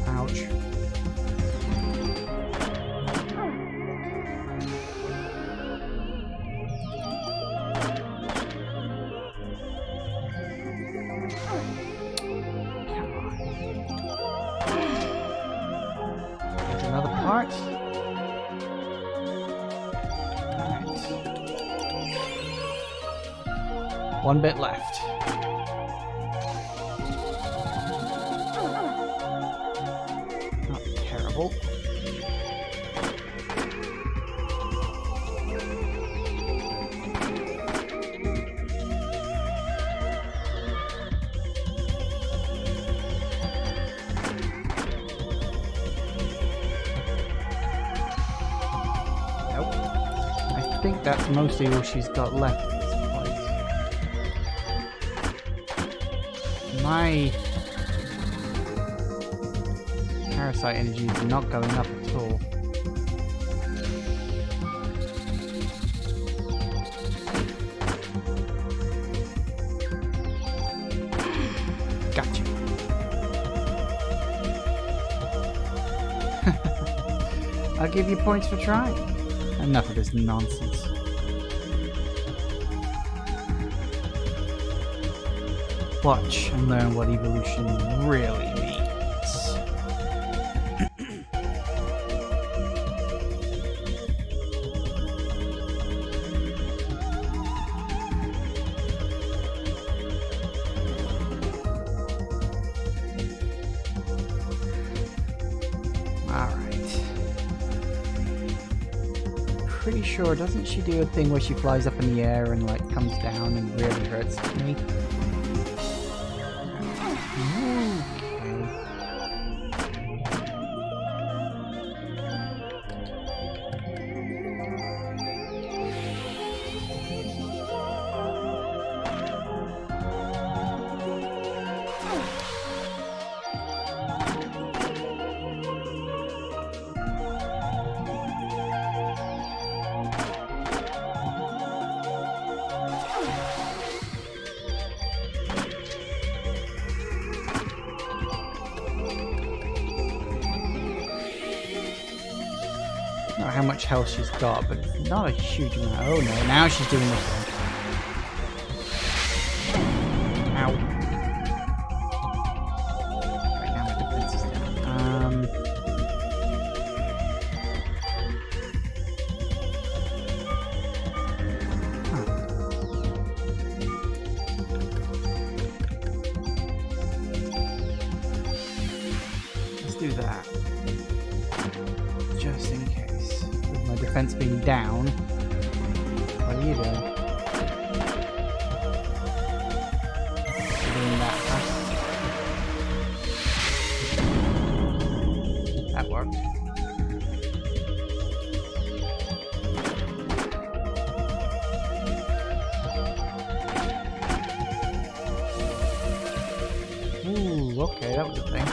Ouch. Another part. Alright. One bit left. Not terrible. I think that's mostly all she's got left at this point. My parasite energy is not going up at all. Gotcha. I'll give you points for trying. Enough of this nonsense. Watch and learn what evolution really means. Pretty sure, doesn't she do a thing where she flies up in the air and like comes down and really hurts me? I don't know how much health she's got, but it's not a huge amount. Oh no, now she's doing this one. Ow. Right, now my defense is down. Let's do that. Just in case. With my defense being down. What are you doing? You're doing that, huh? That worked. Ooh, okay, that was a thing.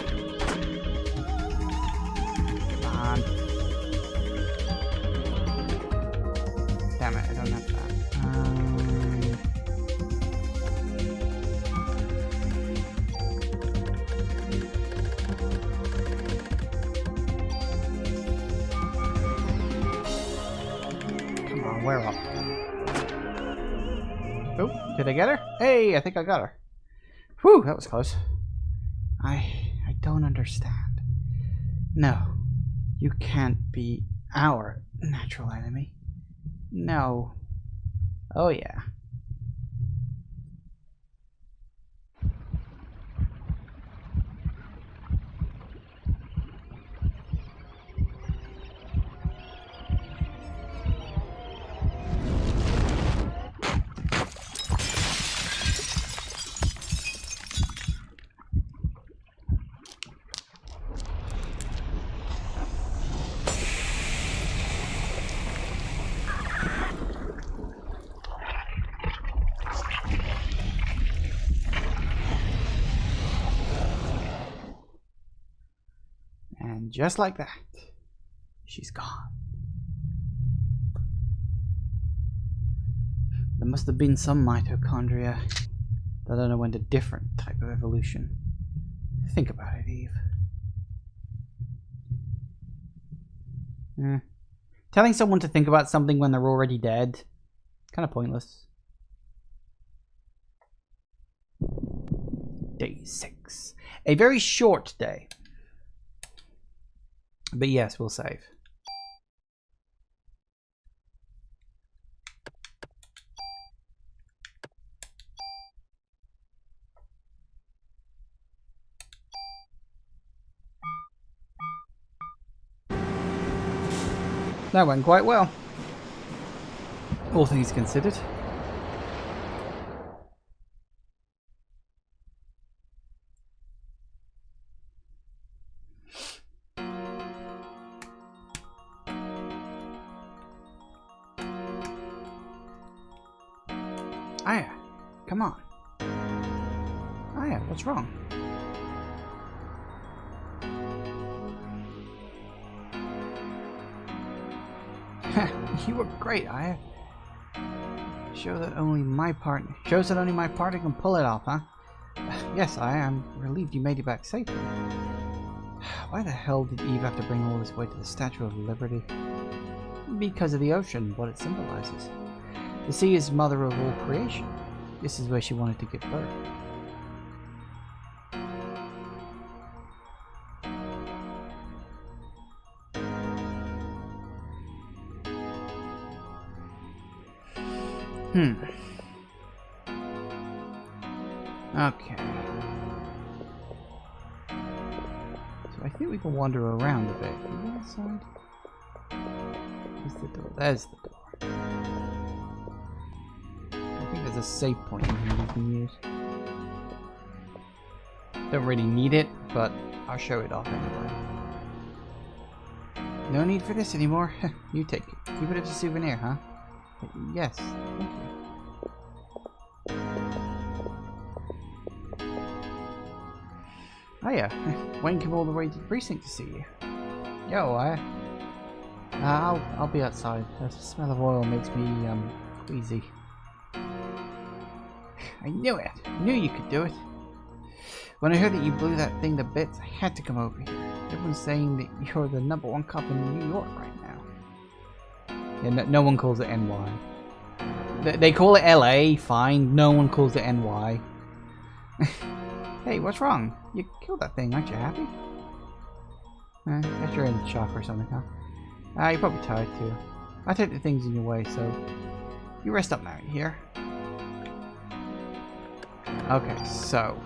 Damn it, I don't have that. Come on, we're up. Oh, did I get her? Hey, I think I got her. Whew, that was close. I don't understand. No, you can't be our natural enemy. No. Oh yeah. And just like that, she's gone. There must have been some mitochondria that underwent a different type of evolution. Think about it, Eve. Telling someone to think about something when they're already dead, kind of pointless. Day 6. A very short day. But yes, we'll save. That went quite well, all things considered. Aya, come on. Aya, what's wrong? You were great, Aya. Shows that only my partner can pull it off, huh? Yes, Aya, I'm relieved you made it back safely. Why the hell did Eve have to bring all this way to the Statue of Liberty? Because of the ocean, what it symbolizes. The sea is mother of all creation. This is where she wanted to give birth. Okay. So I think we can wander around a bit. Can we go outside? Where's the door? There's the door. I think there's a save point in here we can use. Don't really need it, but I'll show it off anyway. No need for this anymore. You take it. Keep it as a souvenir, huh? Yes, thank you. Hiya, Wayne came all the way to the precinct to see you. Yo, I'll be outside. The smell of oil makes me queasy. I knew it. I knew you could do it. When I heard that you blew that thing to bits, I had to come over here. Everyone's saying that you're the #1 cop in New York right now. Yeah, no one calls it NY. They call it LA, fine. No one calls it NY. Hey, what's wrong? You killed that thing, aren't you happy? I guess you're in shock or something, huh? You're probably tired too. I take the things in your way, so you rest up now, you hear? Okay, so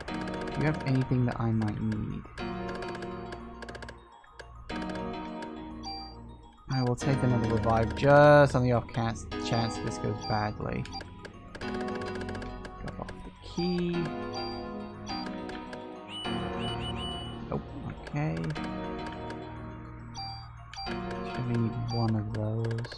do you have anything that I might need? I will take another revive just on the off chance this goes badly. Drop off the key. Nope, okay. Should need one of those.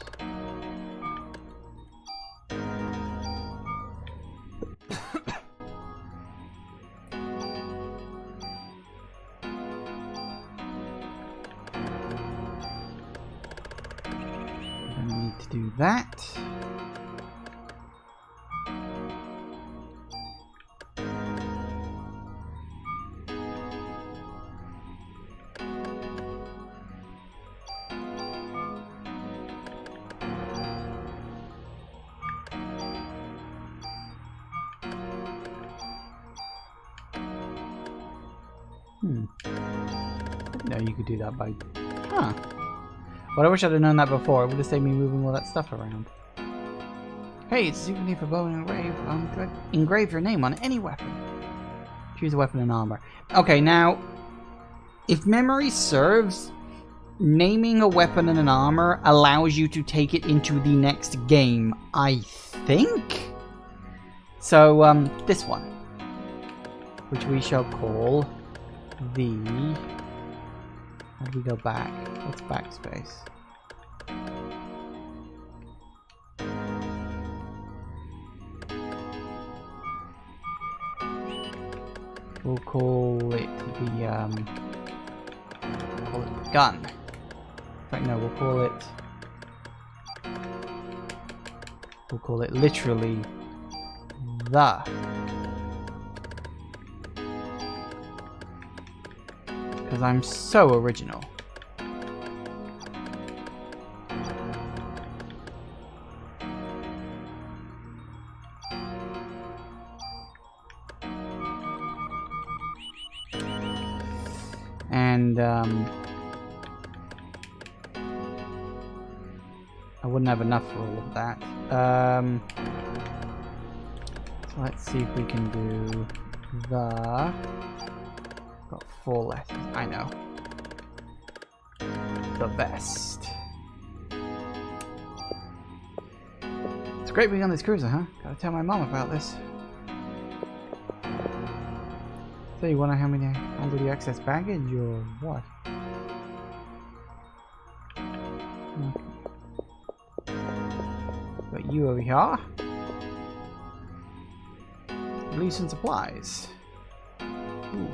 Do that. No, you could do that by... Huh. Well, I wish I'd have known that before. It would have saved me moving all that stuff around. Hey, it's a souvenir for bow and engrave. Engrave your name on any weapon. Choose a weapon and armor. Okay, now, if memory serves, naming a weapon and an armor allows you to take it into the next game, I think? So, this one, which we shall call the... How do we go back? What's backspace? We'll call it the gun. In fact, no, we'll call it literally the. Because I'm so original. And I wouldn't have enough for all of that. So let's see if we can do the... Got 4 letters. I know. The vest. It's great being on this cruiser, huh? Gotta tell my mom about this. So you wanna help me to handle the excess baggage or what? Okay. Got you over here. Release and supplies. Ooh.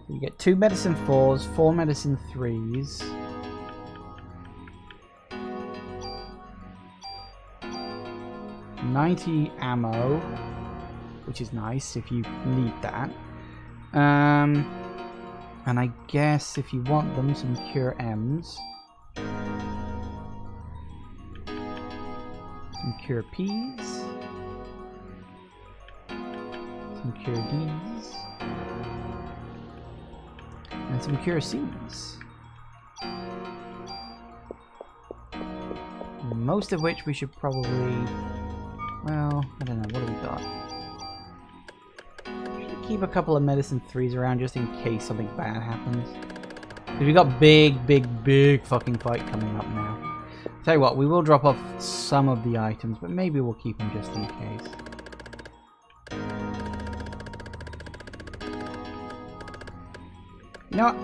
You get 2 medicine 4s, 4 medicine 3s. $90 ammo, which is nice if you need that. And I guess if you want them, some cure M's, some cure P's, some cure D's, and some cure C's. Most of which we should probably... Well, I don't know. What do we got? Should keep a couple of medicine 3s around just in case something bad happens. Because we got big fucking fight coming up now. Tell you what, we will drop off some of the items, but maybe we'll keep them just in case. You know what?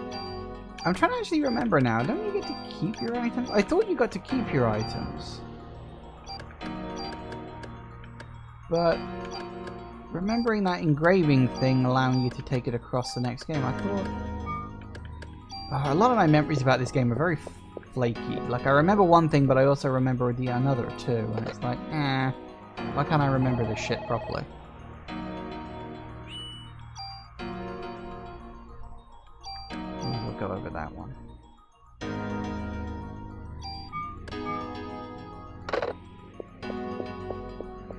I'm trying to actually remember now. Don't you get to keep your items? I thought you got to keep your items. But remembering that engraving thing allowing you to take it across the next game, I thought... a lot of my memories about this game are very flaky. Like, I remember one thing, but I also remember another too. And it's like, why can't I remember this shit properly? We'll go over that one.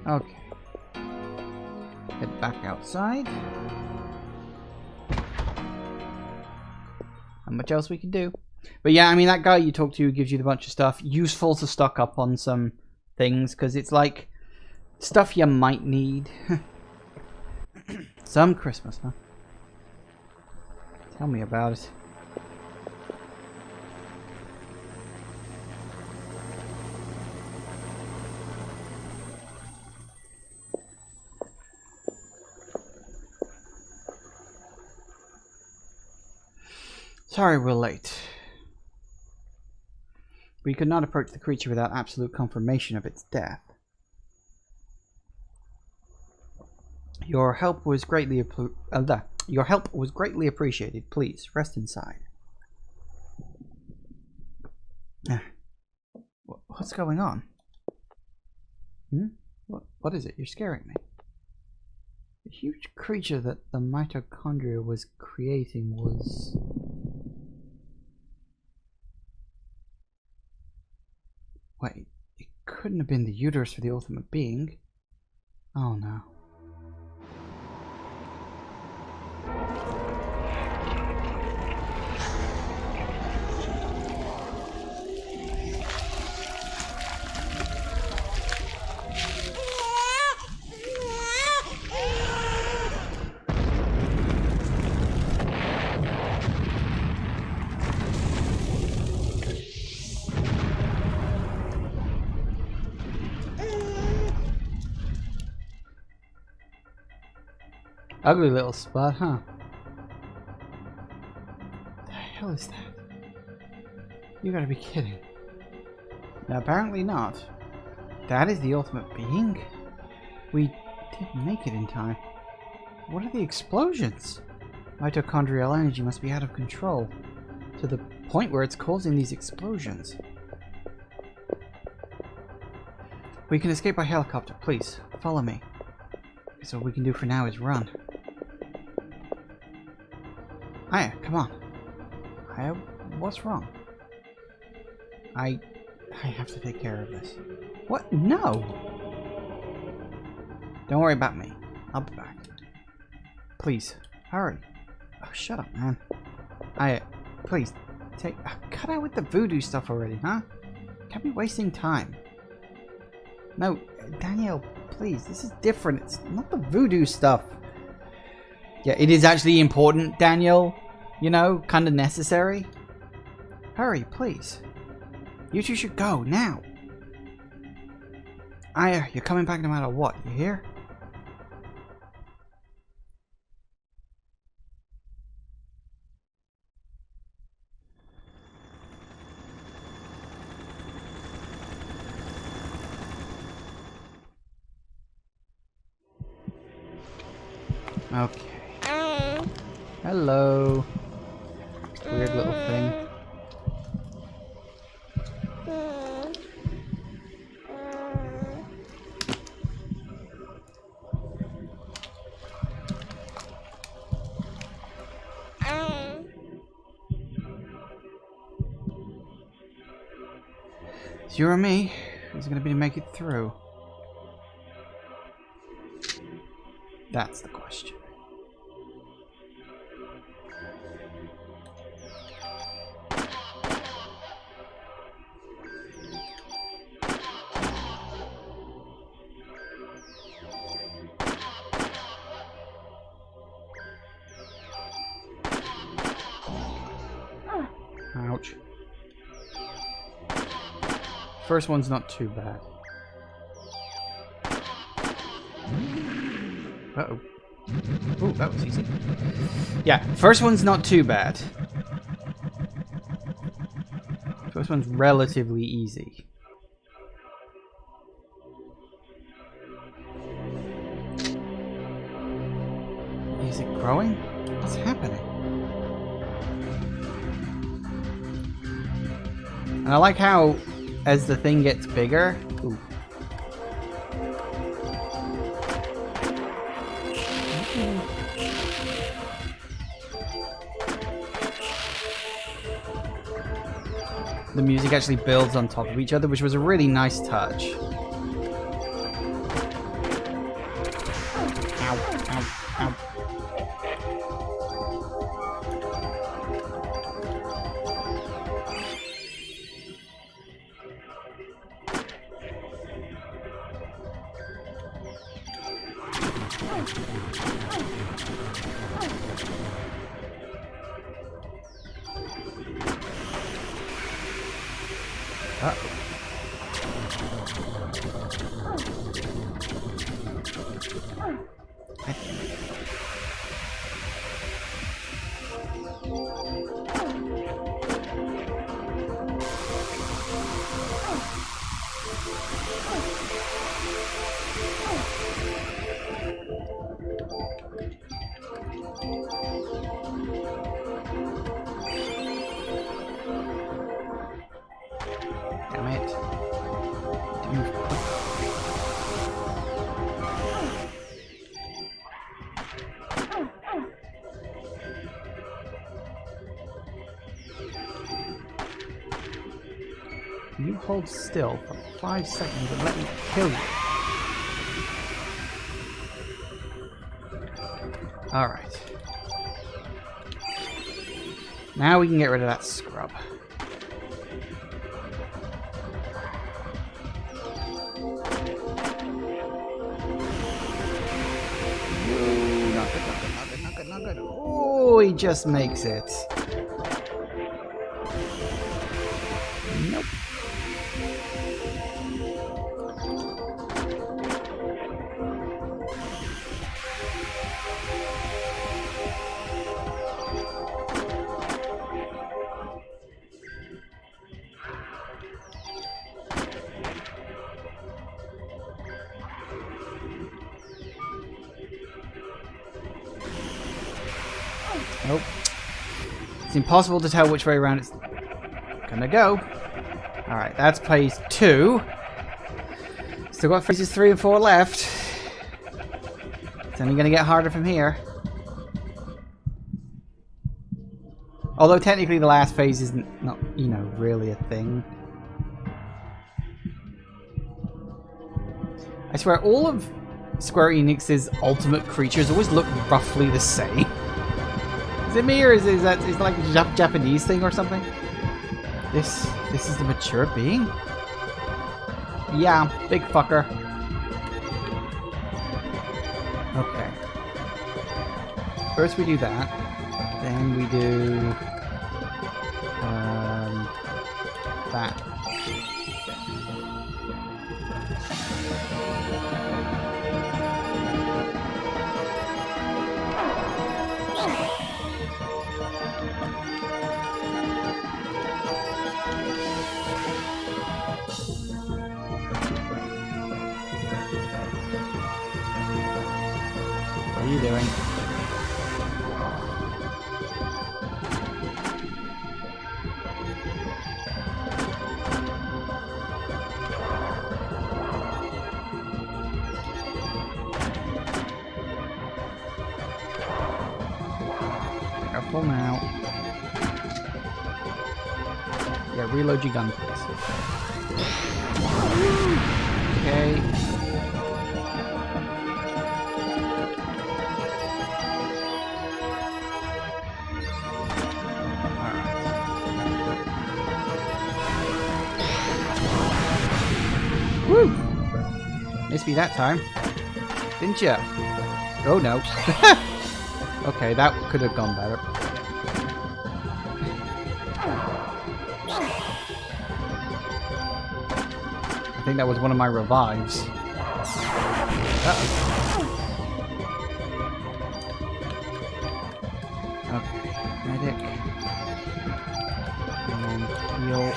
Okay. Head back outside. Not much else we can do. But yeah, I mean, that guy you talk to gives you a bunch of stuff. Useful to stock up on some things, because it's like stuff you might need. Some Christmas, huh? Tell me about it. Sorry we're late. We could not approach the creature without absolute confirmation of its death. Your help was greatly appreciated. Please, rest inside. What's going on? What is it? You're scaring me. The huge creature that the mitochondria was creating was... Wait, it couldn't have been the uterus for the ultimate being. Oh no. Ugly little spot, huh? What the hell is that? You gotta be kidding. Now, apparently not. That is the ultimate being? We didn't make it in time. What are the explosions? Mitochondrial energy must be out of control, to the point where it's causing these explosions. We can escape by helicopter, please. Follow me. So what we can do for now is run. Aya, come on. Aya, what's wrong? I have to take care of this. What? No! Don't worry about me. I'll be back. Please, hurry. Oh, shut up, man. Aya, please, cut out with the voodoo stuff already, huh? Can't be wasting time. No, Danielle, please, this is different. It's not the voodoo stuff. Yeah, it is actually important, Daniel. You know, kind of necessary. Hurry, please. You two should go, now. Aya, you're coming back no matter what, you hear? Okay. Hello. Weird little thing. It's you or me. Who's gonna be to make it through? That's the question. Ouch. First one's not too bad. Uh-oh. Ooh, that was easy. Yeah, first one's not too bad. First one's relatively easy. Is it growing? What's happening? And I like how, as the thing gets bigger... Ooh. The music actually builds on top of each other, which was a really nice touch. Ow, ow, ow. Uh-oh. Damn it. Can you hold still for 5 seconds and let me kill you. Alright. Now we can get rid of that scrub. Ooh, not good, not good, not good, not good, not good. Oh, he just makes it. Nope. Nope. It's impossible to tell which way around it's gonna go. Alright, that's phase 2. Still got phases 3 and 4 left. It's only gonna get harder from here. Although technically the last phase isn't not, you know, really a thing. I swear all of Square Enix's ultimate creatures always look roughly the same. Is it me, or is that like a Japanese thing or something? This is the mature being? Yeah, big fucker. Okay. First we do that. Then we do that. What are you doing? Careful now. Yeah, reload your gun, please. Okay. Woo! Missed me that time. Didn't ya? Oh no. Okay, that could have gone better. I think that was one of my revives. Uh-oh. Okay, medic. And heal.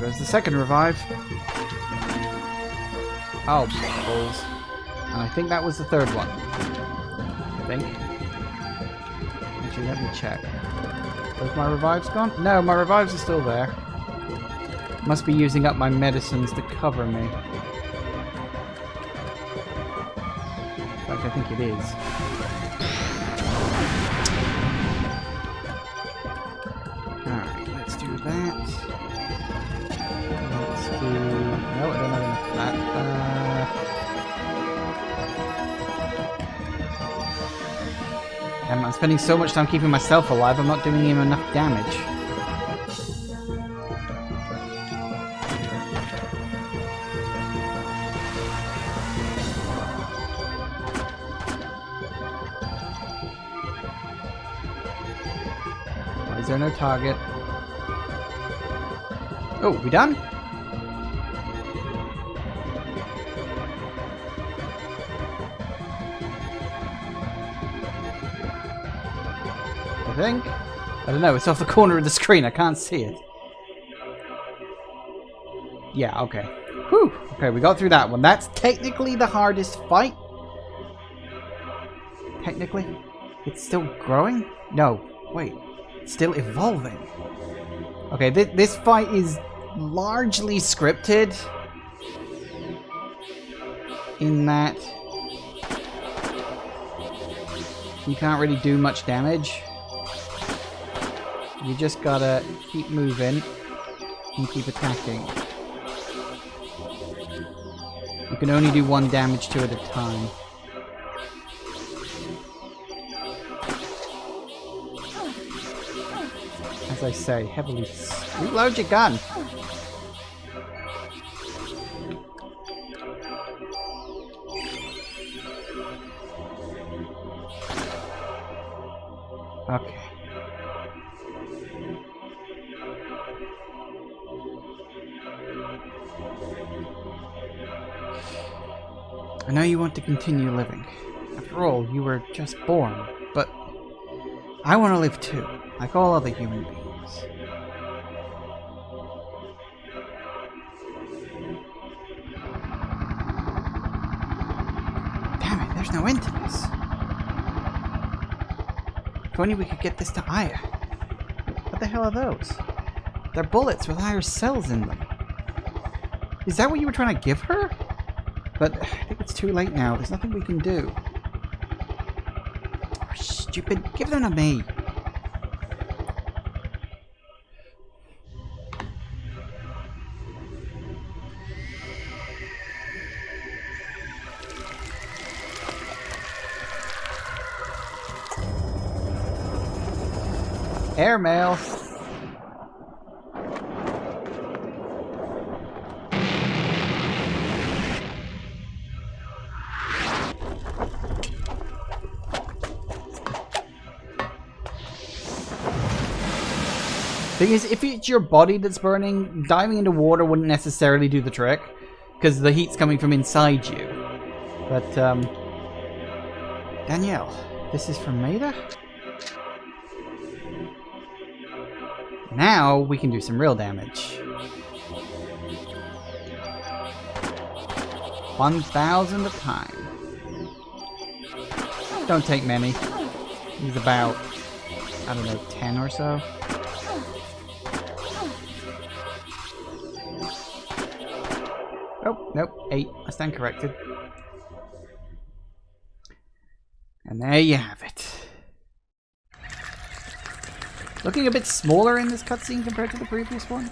There's the second revive. Oh, balls. And I think that was the third one. I think. Actually, let me check. Have my revives gone? No, my revives are still there. Must be using up my medicines to cover me. In fact, I think it is. Alright, let's do that. No, I don't have enough of that. I'm spending so much time keeping myself alive, I'm not doing him enough damage. Why is there no target? Oh, we done? I think. I don't know, it's off the corner of the screen, I can't see it. Yeah, okay. Whew! Okay, we got through that one. That's technically the hardest fight. Technically. It's still growing? No, wait. still evolving. Okay, this fight is largely scripted in that you can't really do much damage. You just gotta keep moving and keep attacking. You can only do 1 damage to it at a time. As I say, heavily reload your gun. Okay. I know you want to continue living. After all, you were just born, but I want to live too, like all other human beings. Damn it, there's no end to this. If only we could get this to Aya. What the hell are those? They're bullets with Aya's cells in them. Is that what you were trying to give her? But I think it's too late now. There's nothing we can do. Oh, stupid. Give them to me. Airmail. Thing is, if it's your body that's burning, diving into water wouldn't necessarily do the trick, because the heat's coming from inside you. But, Danielle, this is from Maida? Now we can do some real damage. 1,000 a time. Don't take many. He's about, I don't know, 10 or so. Oh, nope, 8. I stand corrected. And there you have it. Looking a bit smaller in this cutscene compared to the previous one.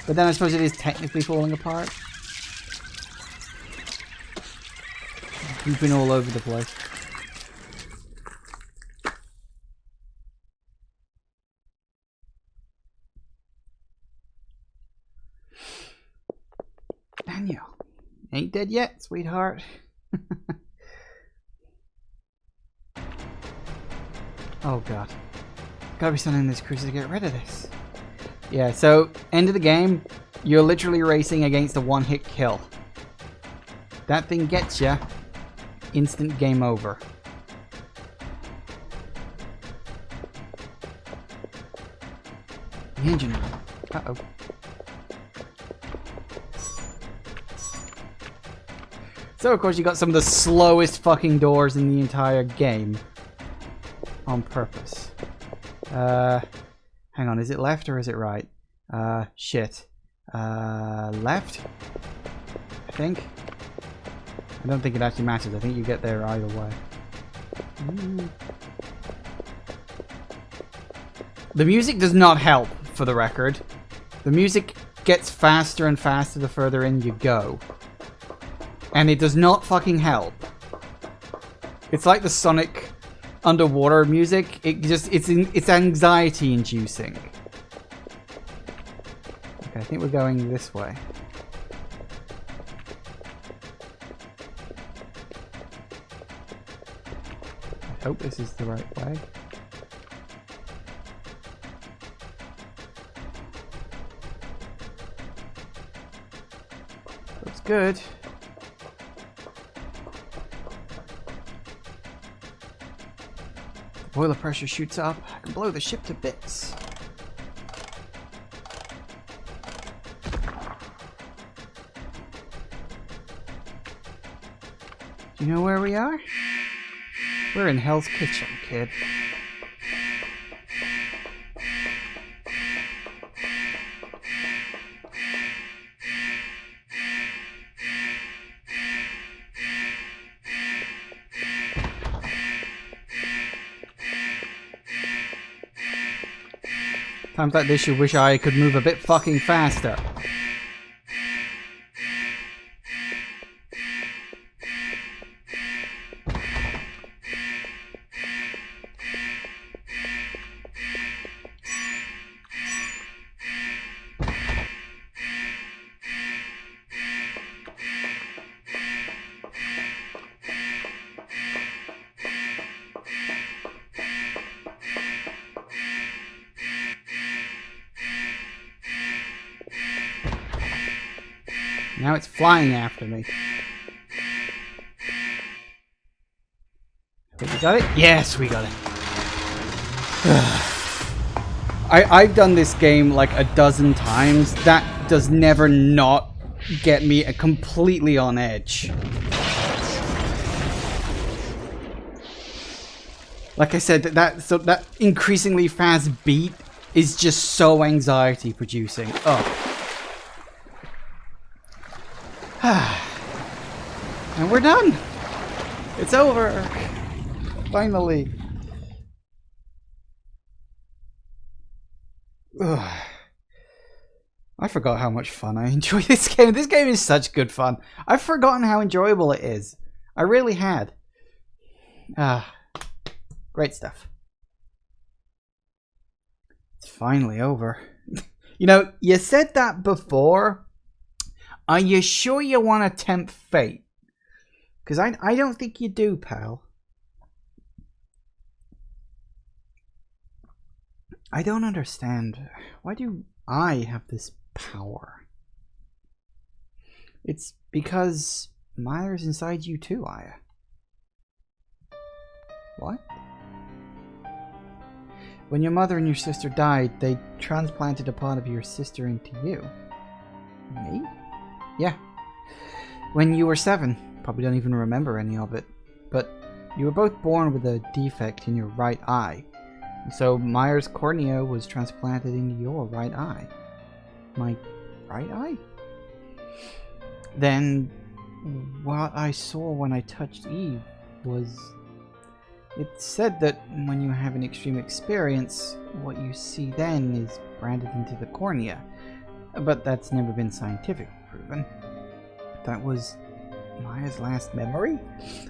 But then I suppose it is technically falling apart. We've been all over the place. Daniel, ain't dead yet, sweetheart. Oh god. Gotta be something in this cruiser to get rid of this. Yeah, so, end of the game, you're literally racing against a one-hit kill. That thing gets ya, instant game over. The engine room. Uh-oh. So, of course, you got some of the slowest fucking doors in the entire game. On purpose. Hang on, is it left or is it right? Shit. Left? I think. I don't think it actually matters. I think you get there either way. The music does not help, for the record. The music gets faster and faster the further in you go. And it does not fucking help. It's like the Sonic underwater music. It's anxiety inducing. Okay, I think we're going this way. I hope this is the right way. Looks good. Boiler pressure shoots up. I can blow the ship to bits. Do you know where we are? We're in Hell's Kitchen, kid. Times like this, you wish I could move a bit fucking faster. Now it's flying after me. Think we got it? Yes, we got it. I've done this game like a dozen times. That does never not get me completely on edge. Like I said, that increasingly fast beat is just so anxiety producing. Oh. And we're done. It's over. Finally. Ugh. I forgot how much fun I enjoy this game. This game is such good fun. I've forgotten how enjoyable it is. I really had. Great stuff. It's finally over. You know, you said that before. Are you sure you want to tempt fate? Because I don't think you do, pal. I don't understand. Why do I have this power? It's because Myers inside you too, Aya. What? When your mother and your sister died, they transplanted a part of your sister into you. Me? Yeah. When you were 7, probably don't even remember any of it, but you were both born with a defect in your right eye. So Myers' cornea was transplanted into your right eye. My right eye? Then what I saw when I touched Eve was... It said that when you have an extreme experience, what you see then is branded into the cornea. But that's never been scientifically proven. That was Maya's last memory?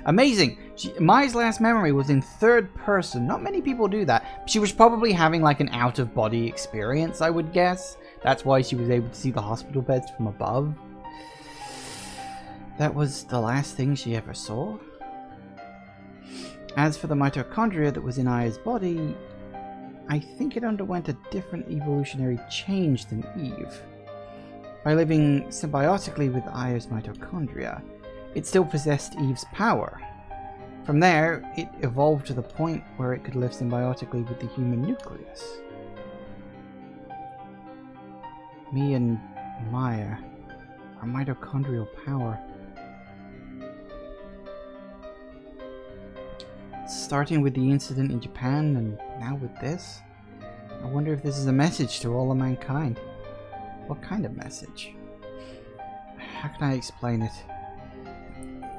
Amazing! Maya's last memory was in third person. Not many people do that. She was probably having like an out-of-body experience, I would guess. That's why she was able to see the hospital beds from above. That was the last thing she ever saw. As for the mitochondria that was in Aya's body, I think it underwent a different evolutionary change than Eve. By living symbiotically with Aya's mitochondria, it still possessed Eve's power. From there, it evolved to the point where it could live symbiotically with the human nucleus. Me and Maya, our mitochondrial power. Starting with the incident in Japan and now with this, I wonder if this is a message to all of mankind. What kind of message? How can I explain it?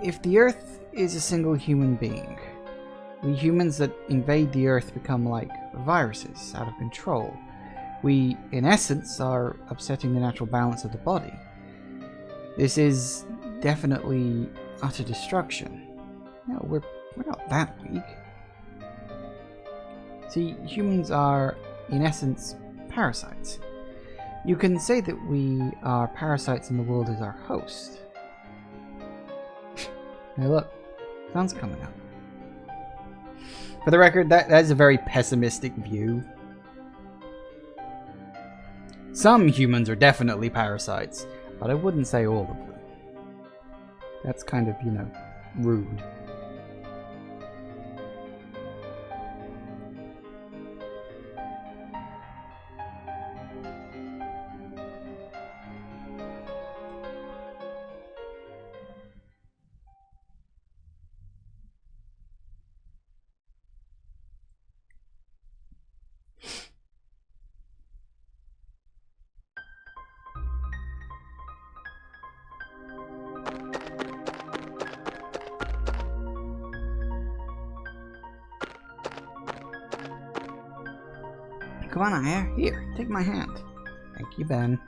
If the Earth is a single human being, we humans that invade the Earth become like viruses, out of control. We, in essence, are upsetting the natural balance of the body. This is definitely utter destruction. No, we're not that weak. See, humans are, in essence, parasites. You can say that we are parasites in the world as our host. Hey look, sun's coming up. For the record, that is a very pessimistic view. Some humans are definitely parasites, but I wouldn't say all of them. That's kind of, you know, rude. come on, Aya. Here, take my hand. Thank you, Ben.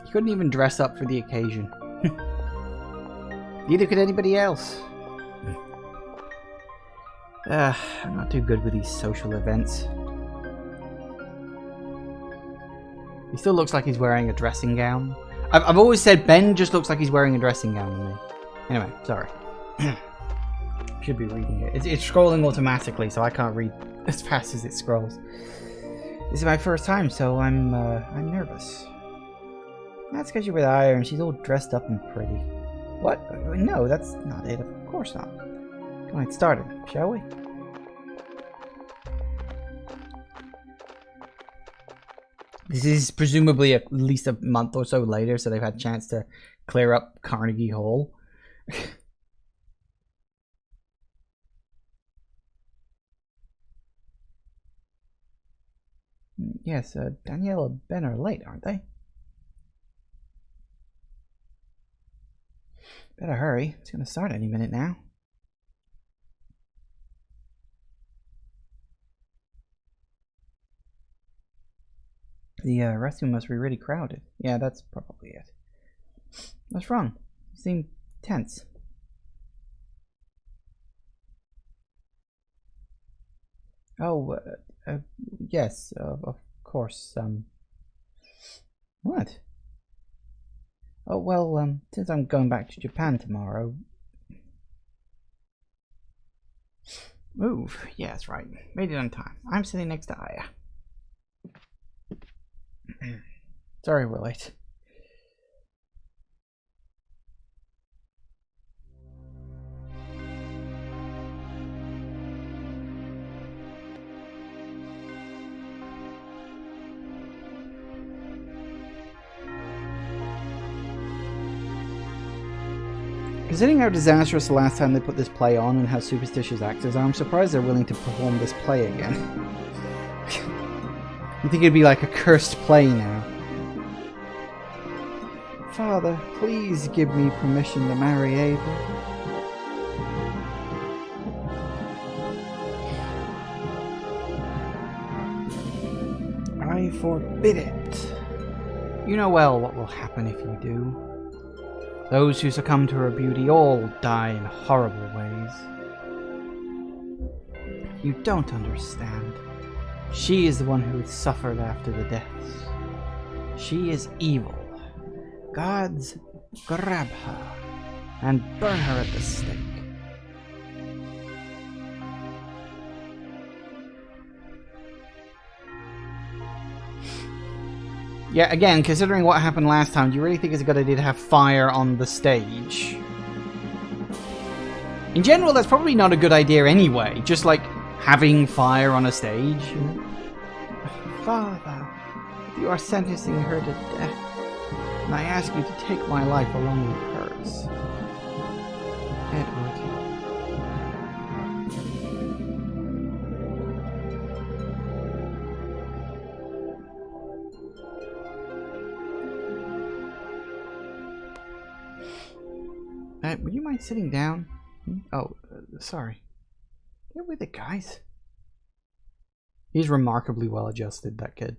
He couldn't even dress up for the occasion. Neither could anybody else. I'm not too good with these social events. He still looks like he's wearing a dressing gown. I've always said Ben just looks like he's wearing a dressing gown to me. Anyway, sorry. Should be reading it. It's scrolling automatically, so I can't read as fast as it scrolls. This is my first time, so I'm nervous. That's because you're with Aya and she's all dressed up and pretty. What? No, that's not it. Of course not. Come on, get started, shall we? This is presumably at least a month or so later, so they've had a chance to clear up Carnegie Hall. Yes, Danielle and Ben are late, aren't they? Better hurry. It's gonna start any minute now. The restroom must be really crowded. Yeah, that's probably it. What's wrong? You seem tense. Oh, yes, of course. What? Oh, well, since I'm going back to Japan tomorrow... Move. Yeah, that's right. Made it on time. I'm sitting next to Aya. Sorry we're late. Considering how disastrous the last time they put this play on and how superstitious actors are, I'm surprised they're willing to perform this play again. You think it'd be like a cursed play now? Father, please give me permission to marry Abel. I forbid it. You know well what will happen if you do. Those who succumb to her beauty all die in horrible ways. You don't understand. She is the one who suffered after the deaths. She is evil. Gods grab her and burn her at the stake. Yeah, again, considering what happened last time, do you really think it's a good idea to have fire on the stage? In general, that's probably not a good idea anyway. Just like having fire on a stage. Father, if you are sentencing her to death, and I ask you to take my life along with hers. Edward. Would you mind sitting down? Oh, sorry. Get with it, guys. He's remarkably well adjusted, that kid.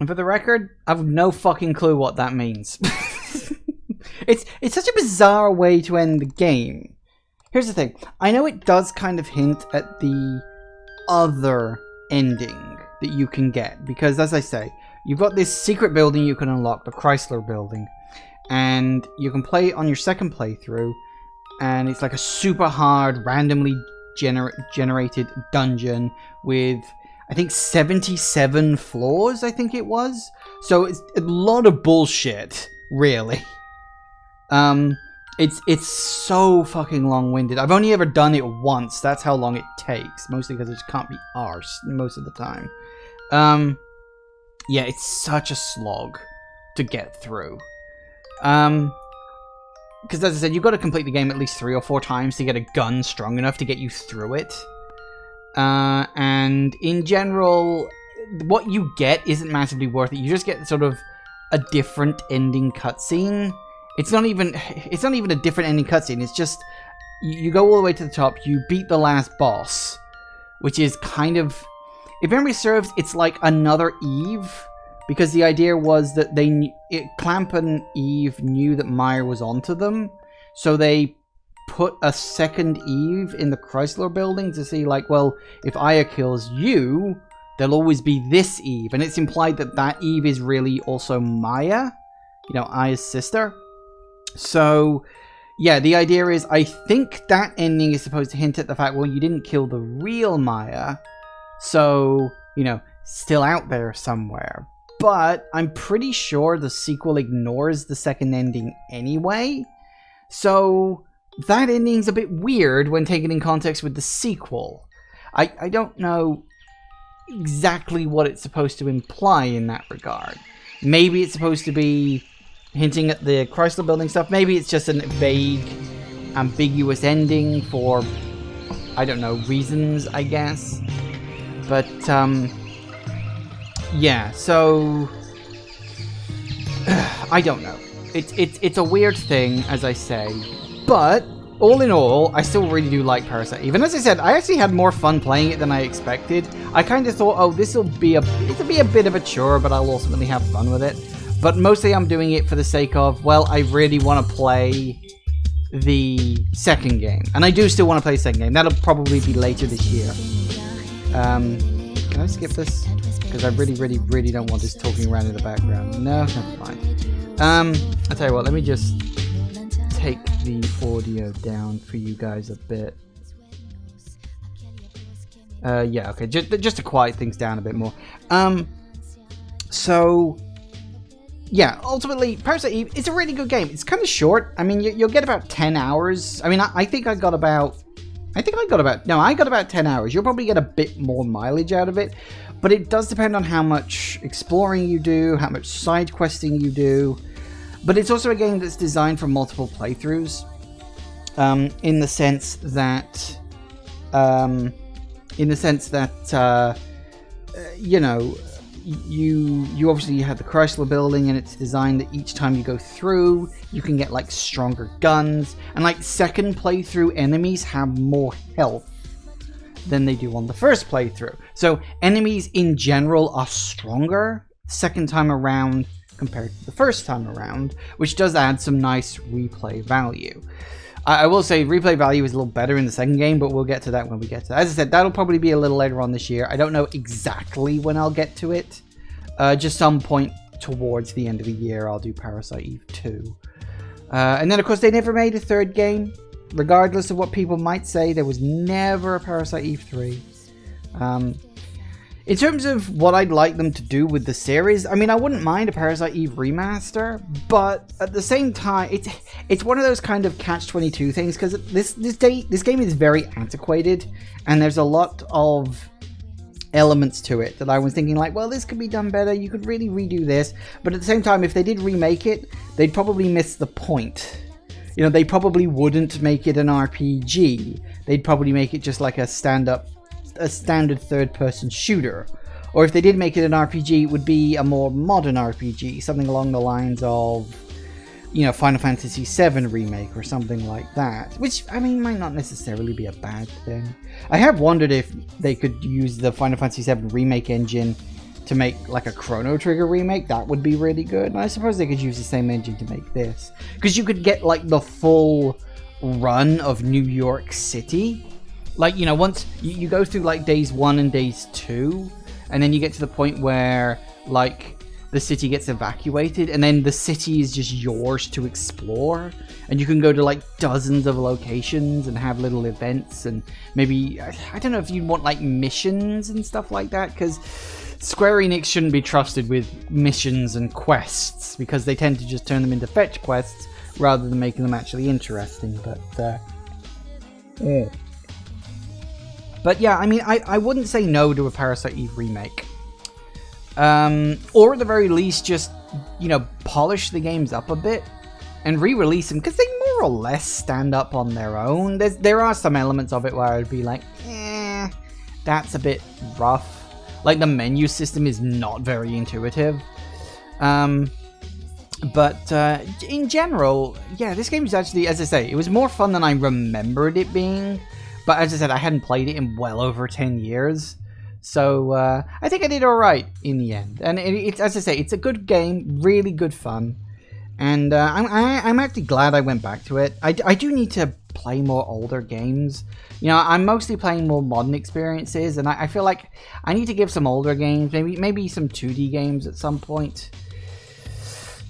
And for the record, I've no fucking clue what that means. It's such a bizarre way to end the game. Here's the thing. I know it does kind of hint at the other ending that you can get. Because, as I say, you've got this secret building you can unlock, the Chrysler building. And you can play it on your second playthrough. And it's like a super hard, randomly generated dungeon with, I think, 77 floors, I think it was. So it's a lot of bullshit, really. It's so fucking long-winded. I've only ever done it once. That's how long it takes. Mostly because it just can't be arsed most of the time. Yeah, it's such a slog to get through. Because as I said, you've got to complete the game at least 3 or 4 times to get a gun strong enough to get you through it. And in general, what you get isn't massively worth it. You just get sort of a different ending cutscene. It's not even a different ending cutscene. It's just you go all the way to the top. You beat the last boss, which is kind of, if memory serves, it's like another Eve, because the idea was that Clamp and Eve knew that Meyer was onto them, so they put a second Eve in the Chrysler building to see, like, well, if Aya kills you, there'll always be this Eve, and it's implied that that Eve is really also Maya, you know, Aya's sister. So, yeah, the idea is, I think that ending is supposed to hint at the fact, well, you didn't kill the real Maya, so, you know, still out there somewhere. But I'm pretty sure the sequel ignores the second ending anyway, so that ending's a bit weird when taken in context with the sequel. I don't know exactly what it's supposed to imply in that regard. Maybe it's supposed to be hinting at the Chrysler building stuff. Maybe it's just a vague, ambiguous ending for, I don't know, reasons, I guess. But, yeah, so I don't know. It's a weird thing, as I say. But, all in all, I still really do like Parasite Eve. And as I said, I actually had more fun playing it than I expected. I kind of thought, oh, it'll be a bit of a chore, but I'll ultimately have fun with it. But mostly I'm doing it for the sake of, well, I really want to play the second game. And I do still want to play the second game. That'll probably be later this year. Can I skip this? Because I really, really, really don't want this talking around in the background. No, never mind. I'll tell you what, let me just take the audio down for you guys a bit. Yeah, okay, just to quiet things down a bit more. So, yeah, ultimately, Parasite Eve, it's a really good game. It's kind of short. I mean, you'll get about 10 hours. I mean, I think I got about 10 hours. You'll probably get a bit more mileage out of it. But it does depend on how much exploring you do, how much side questing you do. But it's also a game that's designed for multiple playthroughs. In the sense that, you know, you obviously have the Chrysler building, and it's designed that each time you go through, you can get like stronger guns, and like second playthrough enemies have more health than they do on the first playthrough. So enemies in general are stronger second time around compared to the first time around, which does add some nice replay value. I will say replay value is a little better in the second game, but we'll get to that when we get to that. As I said, that'll probably be a little later on this year. I don't know exactly when I'll get to it. Just some point towards the end of the year, I'll do Parasite Eve 2. And then, of course, they never made a third game. Regardless of what people might say, there was never a Parasite Eve 3. In terms of what I'd like them to do with the series, I mean, I wouldn't mind a Parasite Eve remaster, but at the same time, it's one of those kind of catch-22 things, because this game is very antiquated, and there's a lot of elements to it that I was thinking like, well, this could be done better, you could really redo this, but at the same time, if they did remake it, they'd probably miss the point. You know, they probably wouldn't make it an RPG. They'd probably make it just like a standard third-person shooter. Or if they did make it an RPG, it would be a more modern RPG, something along the lines of, you know, Final Fantasy VII Remake or something like that. Which, I mean, might not necessarily be a bad thing. I have wondered if they could use the Final Fantasy VII Remake engine to make like a Chrono Trigger remake, that would be really good. And I suppose they could use the same engine to make this, because you could get like the full run of New York City. Like, you know, once you go through like days 1 and days 2, and then you get to the point where like the city gets evacuated, and then the city is just yours to explore, and you can go to like dozens of locations and have little events, and maybe, I don't know if you want like missions and stuff like that, because Square Enix shouldn't be trusted with missions and quests, because they tend to just turn them into fetch quests rather than making them actually interesting. But yeah, I mean, I wouldn't say no to a Parasite Eve remake. Or at the very least, just, you know, polish the games up a bit and re-release them, because they more or less stand up on their own. There are some elements of it where I'd be like, that's a bit rough. Like, the menu system is not very intuitive. But in general, yeah, this game is actually, as I say, it was more fun than I remembered it being. But as I said, I hadn't played it in well over 10 years. So I think I did alright in the end. And it's, as I say, it's a good game, really good fun. And I'm actually glad I went back to it. I do need to play more older games. You know, I'm mostly playing more modern experiences, and I feel like I need to give some older games, maybe some 2D games at some point.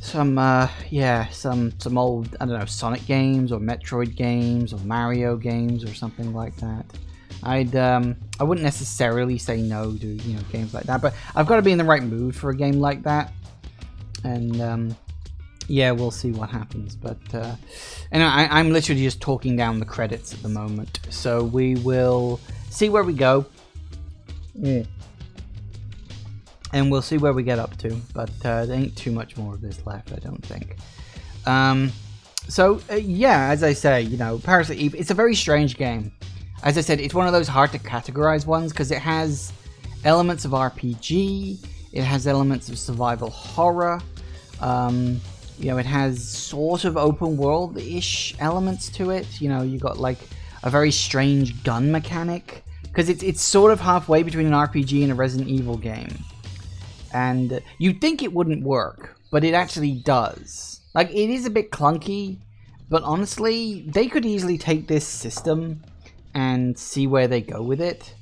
Some old, I don't know, Sonic games, or Metroid games, or Mario games, or something like that. I wouldn't necessarily say no to, you know, games like that, but I've got to be in the right mood for a game like that. And yeah, we'll see what happens. But and I'm literally just talking down the credits at the moment, so we will see where we go. And we'll see where we get up to, but there ain't too much more of this left, I don't think. Yeah, as I say, you know, Parasite Eve, it's a very strange game. As I said, it's one of those hard to categorize ones, because it has elements of RPG, it has elements of survival horror, you know, it has sort of open world-ish elements to it. You know, you got like a very strange gun mechanic, because it's sort of halfway between an RPG and a Resident Evil game. And you'd think it wouldn't work, but it actually does. Like, it is a bit clunky, but honestly, they could easily take this system and see where they go with it,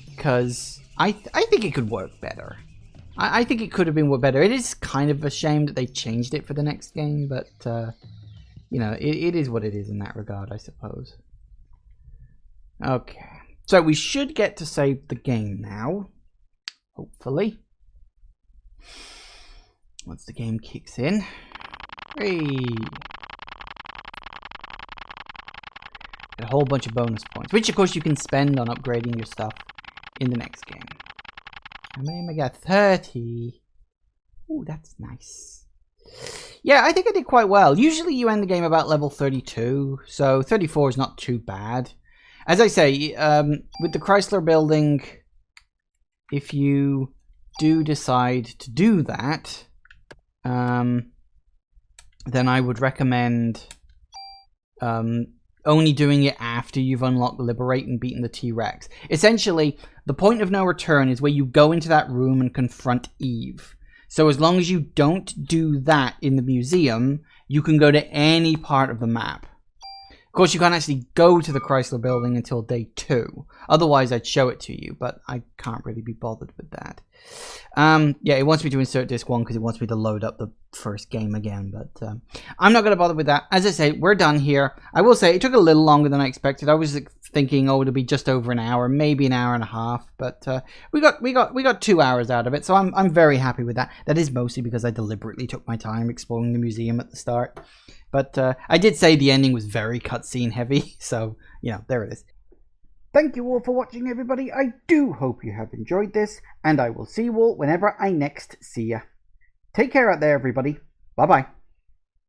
because I think it could work better. I think it could have been better. It is kind of a shame that they changed it for the next game, but you know, it is what it is in that regard, I suppose. Okay, so we should get to save the game now, hopefully. Once the game kicks in. Hey! A whole bunch of bonus points, which of course you can spend on upgrading your stuff in the next game. How many am I got? 30. Ooh, that's nice. Yeah, I think I did quite well. Usually you end the game about level 32, so 34 is not too bad. As I say, with the Chrysler Building, if you do decide to do that, then I would recommend only doing it after you've unlocked Liberate and beaten the T-Rex. Essentially, the point of no return is where you go into that room and confront Eve. So as long as you don't do that in the museum, you can go to any part of the map. Of course, you can't actually go to the Chrysler Building until day 2. Otherwise, I'd show it to you, but I can't really be bothered with that. Yeah, it wants me to insert disc 1 because it wants me to load up the first game again, but I'm not going to bother with that. As I say, we're done here. I will say it took a little longer than I expected. I was thinking, oh, it'll be just over an hour, maybe an hour and a half, but we got 2 hours out of it, so I'm very happy with that. That is mostly because I deliberately took my time exploring the museum at the start. But I did say the ending was very cutscene heavy, so, you know, there it is. Thank you all for watching, everybody. I do hope you have enjoyed this, and I will see you all whenever I next see ya. Take care out there, everybody. Bye-bye.